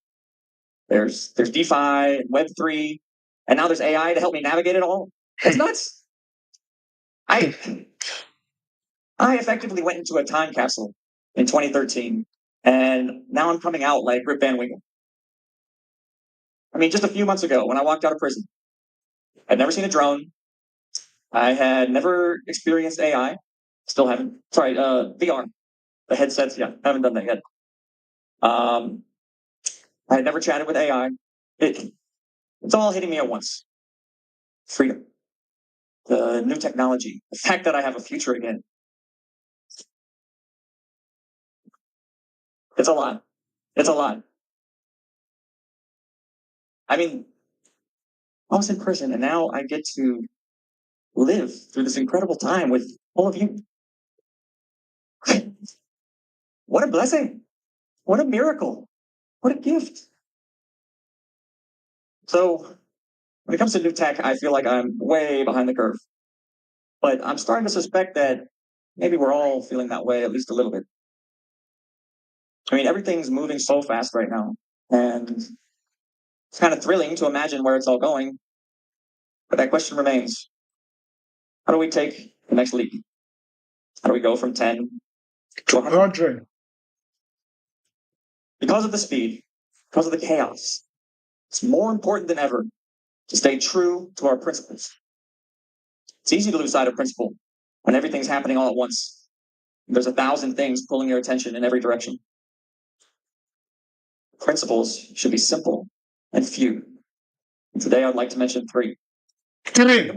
Speaker 2: There's DeFi, Web3, and now there's AI to help me navigate it all. It's nuts. I effectively went into a time capsule in 2013, and now I'm coming out like Rip Van Winkle. I mean, just a few months ago when I walked out of prison, I'd never seen a drone. I had never experienced AI. Still haven't. Sorry, VR. The headsets, yeah, haven't done that yet. I had never chatted with AI. It's all hitting me at once. Freedom. The new technology. The fact that I have a future again. It's a lot. It's a lot. I mean, I was in prison and now I get to live through this incredible time with all of you. What a blessing. What a miracle. What a gift. So when it comes to new tech, I feel like I'm way behind the curve. But I'm starting to suspect that maybe we're all feeling that way at least a little bit. I mean, everything's moving so fast right now. And it's kind of thrilling to imagine where it's all going. But that question remains. How do we take the next leap? How do we go from 10 to 100? Because of the speed, because of the chaos, it's more important than ever to stay true to our principles. It's easy to lose sight of principle when everything's happening all at once. There's 1,000 things pulling your attention in every direction. Principles should be simple and few. And today I'd like to mention 3.
Speaker 1: 3.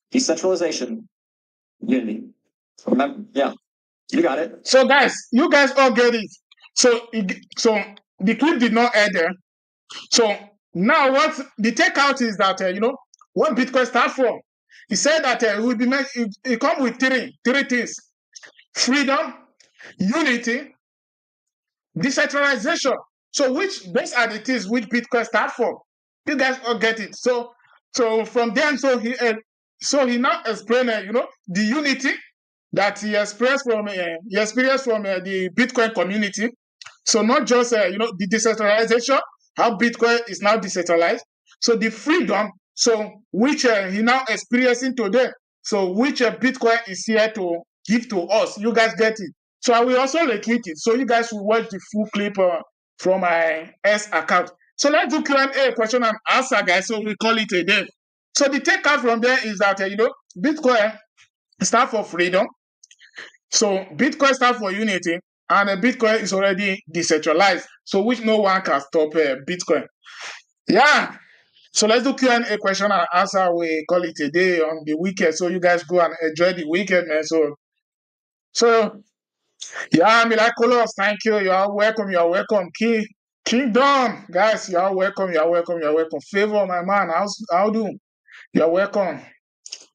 Speaker 2: Decentralization, unity. Remember, yeah, you got it.
Speaker 1: So guys, you guys all get it. So the clip did not end there. So now what the takeout is that, what Bitcoin stands for. He said that it comes with three things: freedom, unity, decentralization. So those are the things which Bitcoin stands for. You guys all get it. So from then, he now explained, the unity that he experienced from the Bitcoin community. So not just the decentralization, how Bitcoin is now decentralized. So the freedom, which he now experiencing today. So which Bitcoin is here to give to us. You guys get it. So I will also retweet it. So you guys will watch the full clip from my S account. So let's do Q&A, question and answer, guys. So we call it a day. So the takeout from there is that, Bitcoin stands for freedom. So Bitcoin stands for unity. And Bitcoin is already decentralized. So which no one can stop Bitcoin. Yeah. So let's do Q&A, question and answer. We call it a day on the weekend. So you guys go and enjoy the weekend, man. So yeah, Miraculous, thank you. You are welcome. You are welcome. Kingdom, guys, you are welcome. You are welcome. You are welcome. Favor, my man. How do? You are welcome.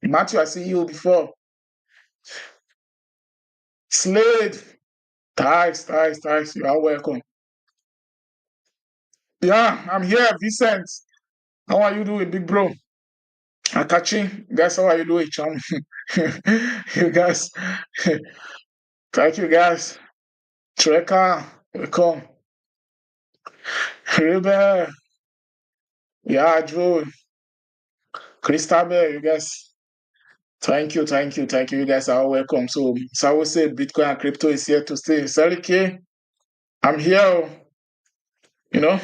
Speaker 1: Matthew, I see you before. Slade, thanks. You are welcome. Yeah, I'm here. Vincent, how are you doing, big bro? Akachi, guys, how are you doing, chum? You guys, thank you, guys. Treka, welcome. Rebel, yeah, Joe, Christabel, you guys. Thank you. You guys are welcome. So I will say Bitcoin and crypto is here to stay. Sorry, K, I'm here, you know.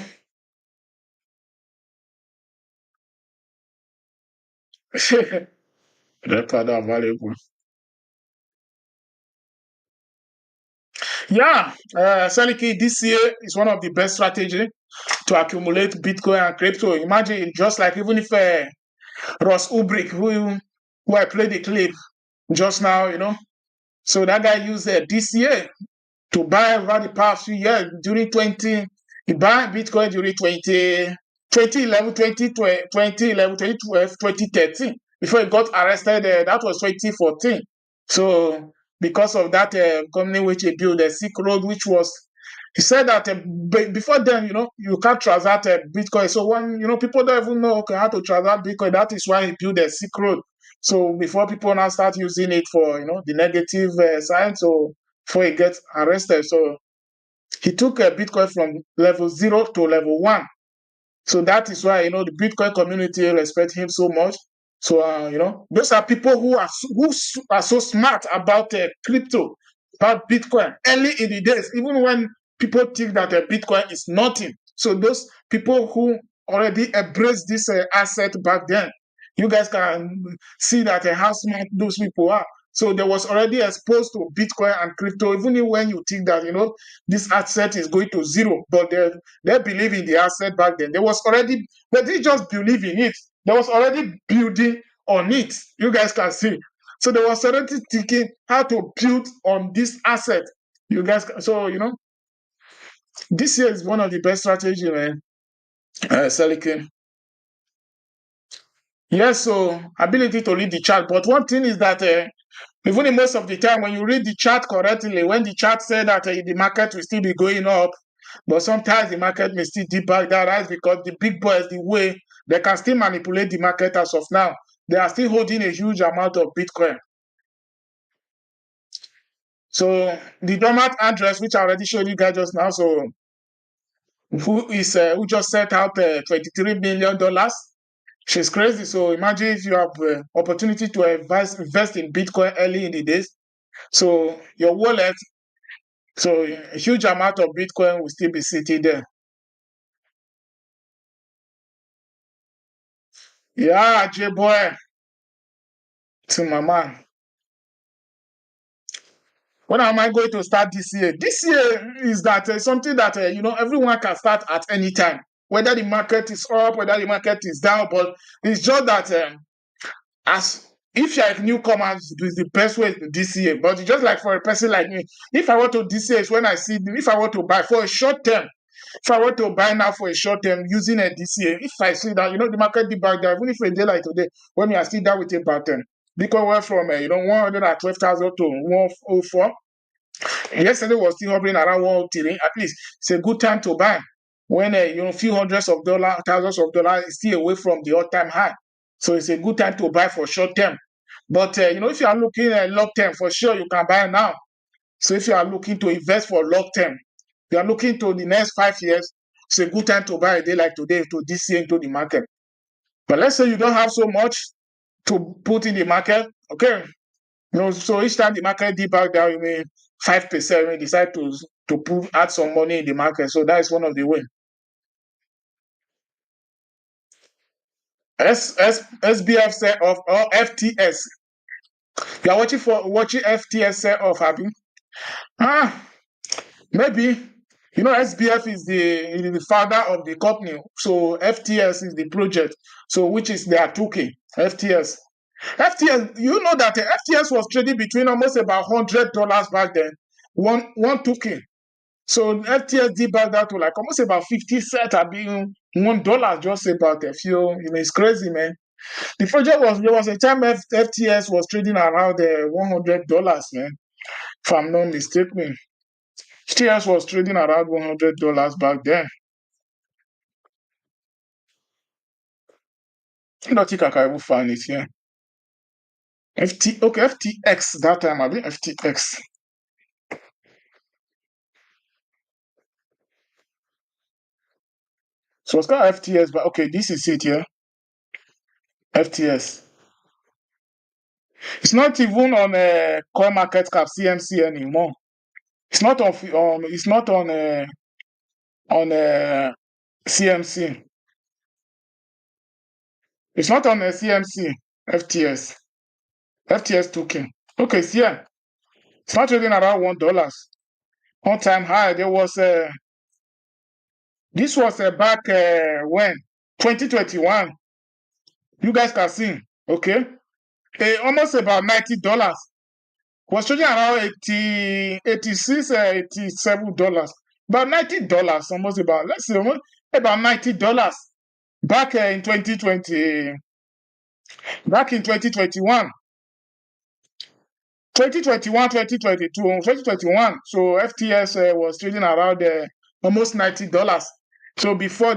Speaker 1: Record available. Yeah, Seliki, this year is one of the best strategy to accumulate Bitcoin and crypto. Imagine just like even if Ross Ulbricht, who I played the clip just now, so that guy used this year to buy over the past few years during he bought Bitcoin during 2011, 2012, 2013. Before he got arrested, that was 2014. So because of that company which he built, the Silk Road, which was, he said that before then, you can't transact Bitcoin. So when, people don't even know how to transact Bitcoin, that is why he built the Silk Road. So before people now start using it for, the negative side, so before he gets arrested. So he took Bitcoin from level 0 to level 1. So that is why, the Bitcoin community respect him so much. So, those are people who are so smart about crypto, about Bitcoin early in the days, even when people think that Bitcoin is nothing. So those people who already embraced this asset back then, you guys can see that how smart those people are. So they was already exposed to Bitcoin and crypto, even when you think that, this asset is going to zero, but they believe in the asset back then. They didn't just believe in it. They was already building on it. You guys can see. So they was already thinking how to build on this asset. You guys, so, this year is one of the best strategy, man. Selikin. Yes, so ability to read the chart. But one thing is that even in most of the time, when you read the chart correctly, when the chart said that the market will still be going up, but sometimes the market may still dip back. That is because the big boys, the way they can still manipulate the market as of now. They are still holding a huge amount of Bitcoin. So the dormant address, which I already showed you guys just now, so who just set out $23 million. She's crazy. So imagine if you have opportunity to invest in Bitcoin early in the days. So your wallet, so a huge amount of Bitcoin will still be sitting there. Yeah, J boy, to my man. When am I going to start this year? This year is that something that everyone can start at any time, whether the market is up, whether the market is down. But it's just that as if you're a newcomer, it's the best way this year. But it's just like for a person like me, if I want to this year is when I see if I want to buy for a short term. If I want to buy now for a short term using a DCA, if I see that the market did back there, even if a day like today, when we are still down with a pattern, Bitcoin went from 112,000 to 104. Yesterday was still hovering around 103. At least it's a good time to buy when a few hundreds of dollars, thousands of dollars is still away from the all-time high. So it's a good time to buy for short term. But if you are looking at long term, for sure you can buy now. So if you are looking to invest for long term, you are looking to the next 5 years, it's a good time to buy a day like today to this year into the market. But let's say you don't have so much, to put in the market. Okay. So each time the market dip back down, you may 5%, you may decide to add some money in the market. So that is one of the way. SBF set off or FTS. You are watching FTS set off, Abi? Maybe. SBF is the founder of the company. So FTS is the project. So which is their token, FTS. FTS, you know that FTS was trading between almost about $100 back then, one token. So FTS did back that to like almost about 50 cents, being $1 just about a few. It's crazy, man. The project there was a time FTS was trading around $100, man. If I'm not mistaken, FTS was trading around $100 back then. I don't think I can even find it here. FTX that time, I mean FTX. So it's called FTS, but okay, this is it here. FTS. It's not even on Coin Market Cap CMC anymore. It's not on. It's not on CMC. It's not on CMC. FTS. FTS token. Okay, it's here. It's not trading around $1. On time high. There was this was back when 2021. You guys can see. Okay, almost about $90. Was trading around 80, 86, $87. About $90, almost about, let's say, almost about $90 back in 2020, back in 2021. 2021, 2022, 2021. So FTS was trading around almost $90. So before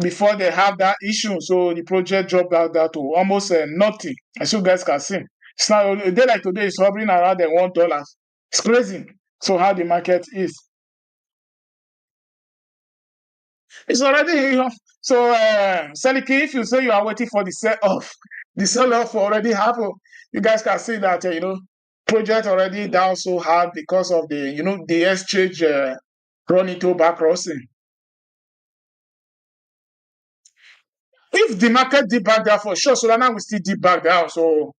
Speaker 1: before they have that issue, so the project dropped out that to almost nothing, as you guys can see. It's now a day like today, it's hovering around the $1. It's crazy. So how the market is. It's already. So Seliki, if you say you are waiting for the sell-off already happened. You guys can see that project already down so hard because of the exchange run into back crossing. If the market dip back down for sure, so that now we still dip back down. So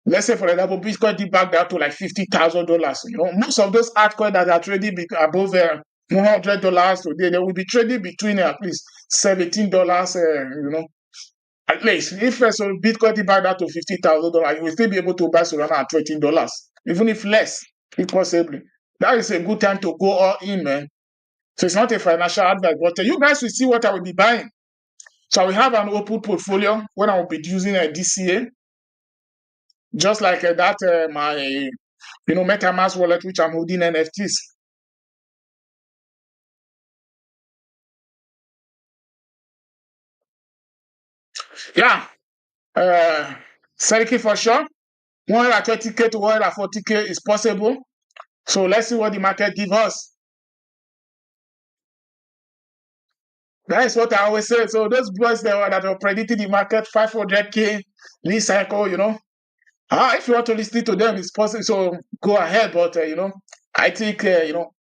Speaker 1: let's say, for example, Bitcoin dip back down to like $50,000. Most of those altcoins that are trading above $100 today, they will be trading between at least $17. At least if so Bitcoin dip back down to $50,000, you will still be able to buy Solana at $13, even if less, if possibly. That is a good time to go all in, man. So it's not a financial advice, but you guys will see what I will be buying. So I will have an open portfolio when I will be using a DCA. Just like that, my MetaMask wallet, which I'm holding NFTs. Yeah, 30K for sure. 120K to 140K is possible. So let's see what the market gives us. That is what I always say. So those boys that are predicting the market 500K this cycle, if you want to listen to them, it's possible. So go ahead. But I think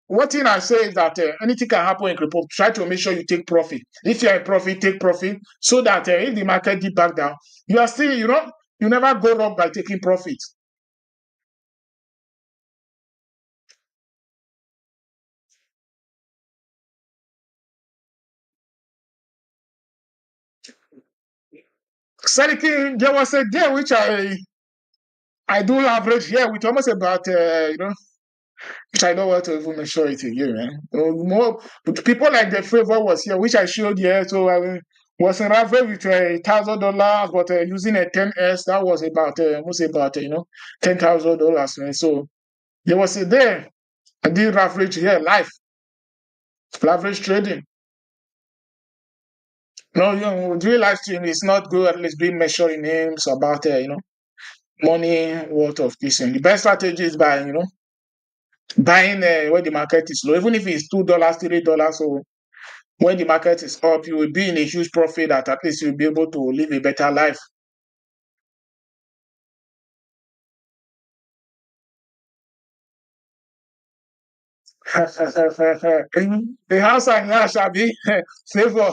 Speaker 1: one thing I say is that anything can happen in crypto. Try to make sure you take profit. If you're in profit, take profit, so that if the market dip back down, you are still you never go wrong by taking profit. Selling, there was a day which I do average here with almost about which I don't want to even mention it again, man. More but people like the favor was here, which I showed here. So I was an average with $1,000, but using a 10s, that was about almost about $10,000, man. So there was a day I did average here live, average trading. No, doing live stream is not good. At least being measuring names about money worth of this. And the best strategy is by buying when the market is low, even if it's $2, $3. So when the market is up, you will be in a huge profit that at least you'll be able to live a better life. The house and yash shall be favor.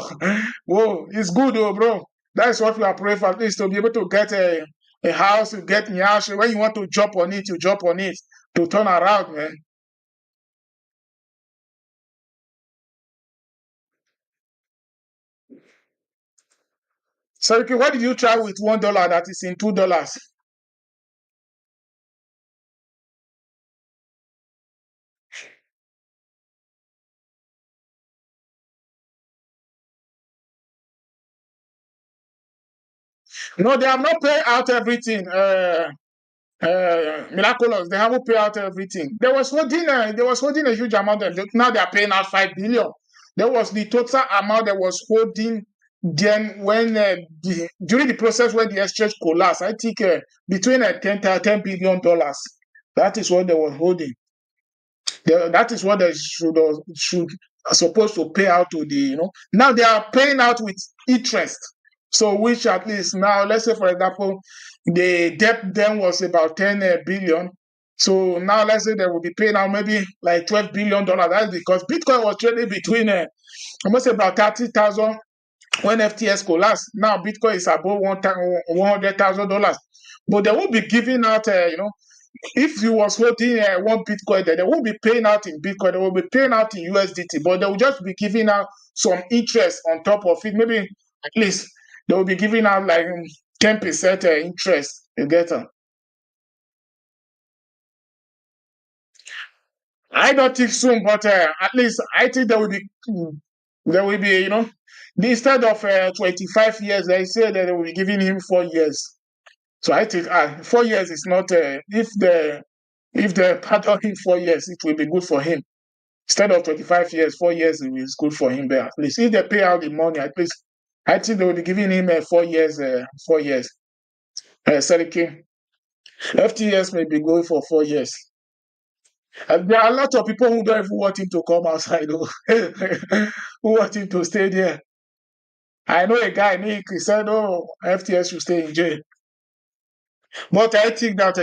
Speaker 1: Whoa, it's good, though, bro. That's what we are praying for, at least to be able to get a house, to get yash. When you want to jump on it, you jump on it to turn around, man. So, okay, what did you try with $1 that is in $2? No, they have not paid out everything. Miraculous, they haven't paid out everything. They was holding a huge amount of. Now they are paying out 5 billion. That was the total amount that was holding. Then when during the process when the exchange collapsed, I think between $10 billion. That is what they were holding. That is what they should are supposed to pay out to the now they are paying out with interest. So which at least now, let's say for example, the debt then was about 10 billion. So now let's say they will be paying out maybe like $12 billion. That's because Bitcoin was trading between almost about 30,000 when FTS collapsed. Now Bitcoin is above $100,000. But they will be giving out, if you was holding one Bitcoin, then they won't be paying out in Bitcoin, they will be paying out in USDT, but they will just be giving out some interest on top of it. Maybe at least they will be giving out like 10% interest. You get them? I don't think soon, but at least I think there will be, instead of 25 years, they say that they will be giving him 4 years. So I think 4 years is not, if they pardon him 4 years, it will be good for him. Instead of 25 years, 4 years is good for him there. At least if they pay out the money, at least I think they will be giving him 4 years. 4 years. Seriki, FTS may be going for 4 years. And there are a lot of people who don't even want him to come outside, though. Who want him to stay there. I know a guy, Nick, he said, "Oh, FTS should stay in jail." But I think that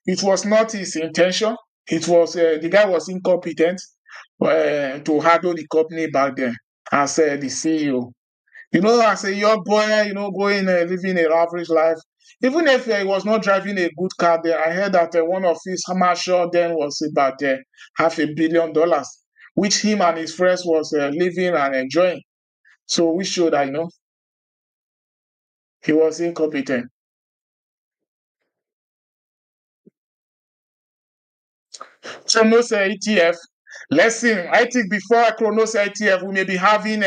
Speaker 1: it was not his intention. It was the guy was incompetent to handle the company back then as the CEO. As a young boy, going living an average life. Even if he was not driving a good car there, I heard that one of his commercial then was about $500 million, which him and his friends was living and enjoying. So we showed that he was incompetent. Chronos ETF. Let's see. I think before Chronos ETF, we may be having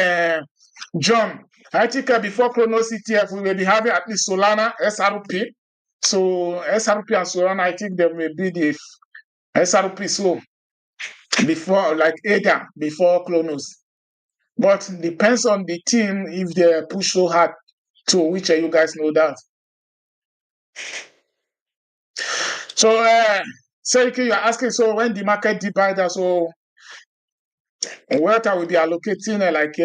Speaker 1: John. I think before Chronos ETF, we may be having at least Solana, SRP. So SRP and Solana, I think there may be the SRP so before like ADA, before Chronos. But depends on the team if they push so hard to which you guys know that. So Seriki, you're asking, so when the market divider, so what I will be allocating like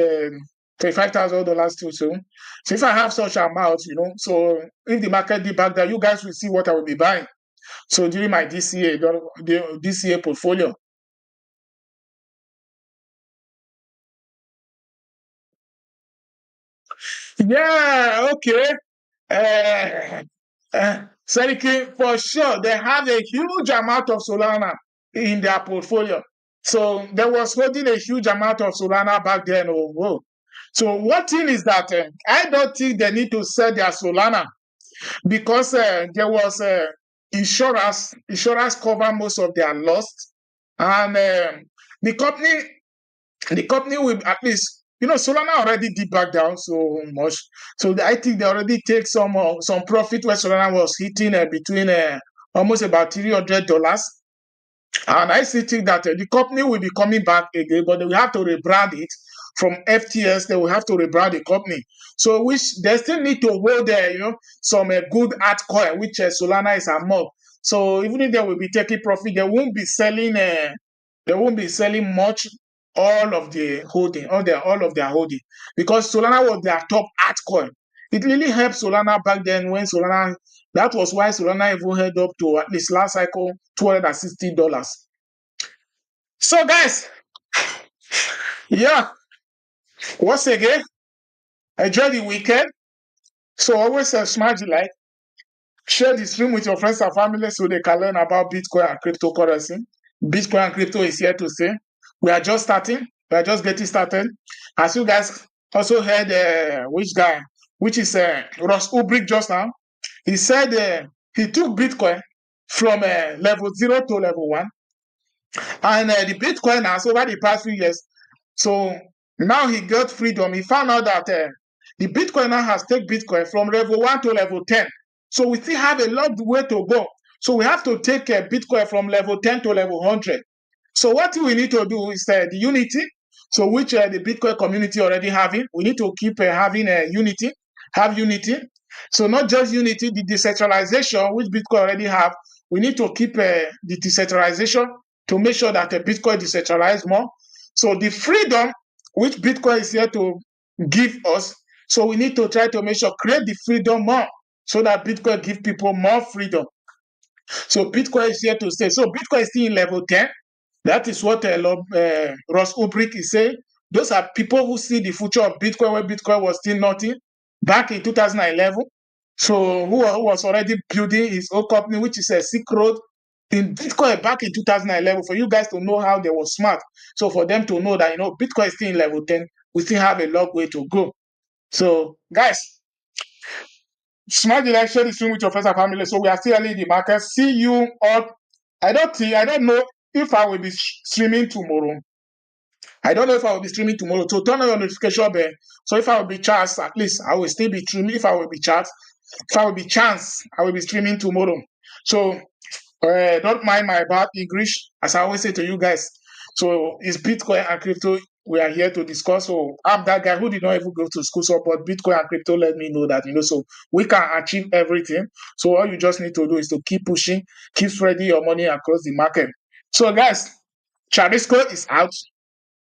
Speaker 1: $25,000 too soon. So if I have such amount, so if the market did back there, you guys will see what I will be buying. So during my DCA portfolio. Yeah, okay. Uh, Seriki, for sure, they have a huge amount of Solana in their portfolio. So they was holding a huge amount of Solana back then. Oh, whoa. So one thing is that I don't think they need to sell their Solana because there was insurance. Insurance cover most of their loss, and the company the company will at least Solana already did back down so much. So I think they already take some profit where Solana was hitting between almost about $300. And I still think that the company will be coming back again, but they will have to rebrand it from FTS. They will have to rebrand the company. So which they still need to hold there, some good altcoin, which Solana is among. So even if they will be taking profit, they won't be selling. They won't be selling much. All of the holding, all of their holding, because Solana was their top altcoin. It really helped Solana back then when Solana. That was why Solana even held up to at least last cycle $260. So guys, yeah, once again, enjoy the weekend. So always smash the like, share the stream with your friends and family so they can learn about Bitcoin and cryptocurrency. Bitcoin and crypto is here to stay. We are just starting. We are just getting started. As you guys also heard, which is Ross Ulbricht just now. He said he took Bitcoin from level 0 to level 1. And the Bitcoin has over the past few years. So now he got freedom. He found out that the Bitcoin now has taken Bitcoin from level 1 to level 10. So we still have a long way to go. So we have to take Bitcoin from level 10 to level 100. So what we need to do is the unity, so which the Bitcoin community already having. We need to keep having unity, have unity. So not just unity, the decentralization which Bitcoin already have. We need to keep the decentralization to make sure that Bitcoin decentralized more. So the freedom which Bitcoin is here to give us, so we need to try to make sure create the freedom more, so that Bitcoin give people more freedom. So Bitcoin is here to stay. So Bitcoin is still in level 10. That is what Ross Ulbricht is saying. Those are people who see the future of Bitcoin when Bitcoin was still nothing back in 2011. So who was already building his own company, which is a Silk Road in Bitcoin back in 2011. For you guys to know how they were smart. So for them to know that Bitcoin is still in level 10, we still have a long way to go. So guys, smart direction is stream with your friends and family. So we are still early in the market. See you all. I don't know if I will be streaming tomorrow. I don't know if I will be streaming tomorrow. So turn on your notification bell. So if I will be charged, at least I will still be streaming. If I will be charged, if I will be chance, I will be streaming tomorrow. So don't mind my bad English, as I always say to you guys. So it's Bitcoin and crypto we are here to discuss. So I'm that guy who did not even go to school, so but Bitcoin and crypto let me know that so we can achieve everything. So all you just need to do is to keep pushing, keep spreading your money across the market. So guys, Chalisco is out.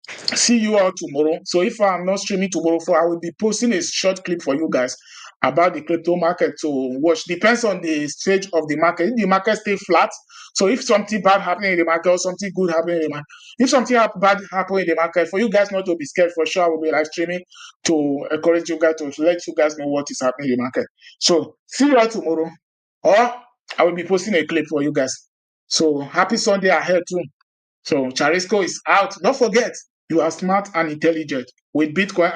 Speaker 1: See you all tomorrow. So if I'm not streaming tomorrow, I will be posting a short clip for you guys about the crypto market to watch. Depends on the stage of the market. If the market stay flat, so if something bad happening in the market or something good happening in the market, if something bad happening in the market, for you guys not to be scared, for sure I will be live streaming to encourage you guys to let you guys know what is happening in the market. So see you all tomorrow, or I will be posting a clip for you guys. So happy Sunday ahead too. So Chalisco is out. Don't forget, you are smart and intelligent with Bitcoin.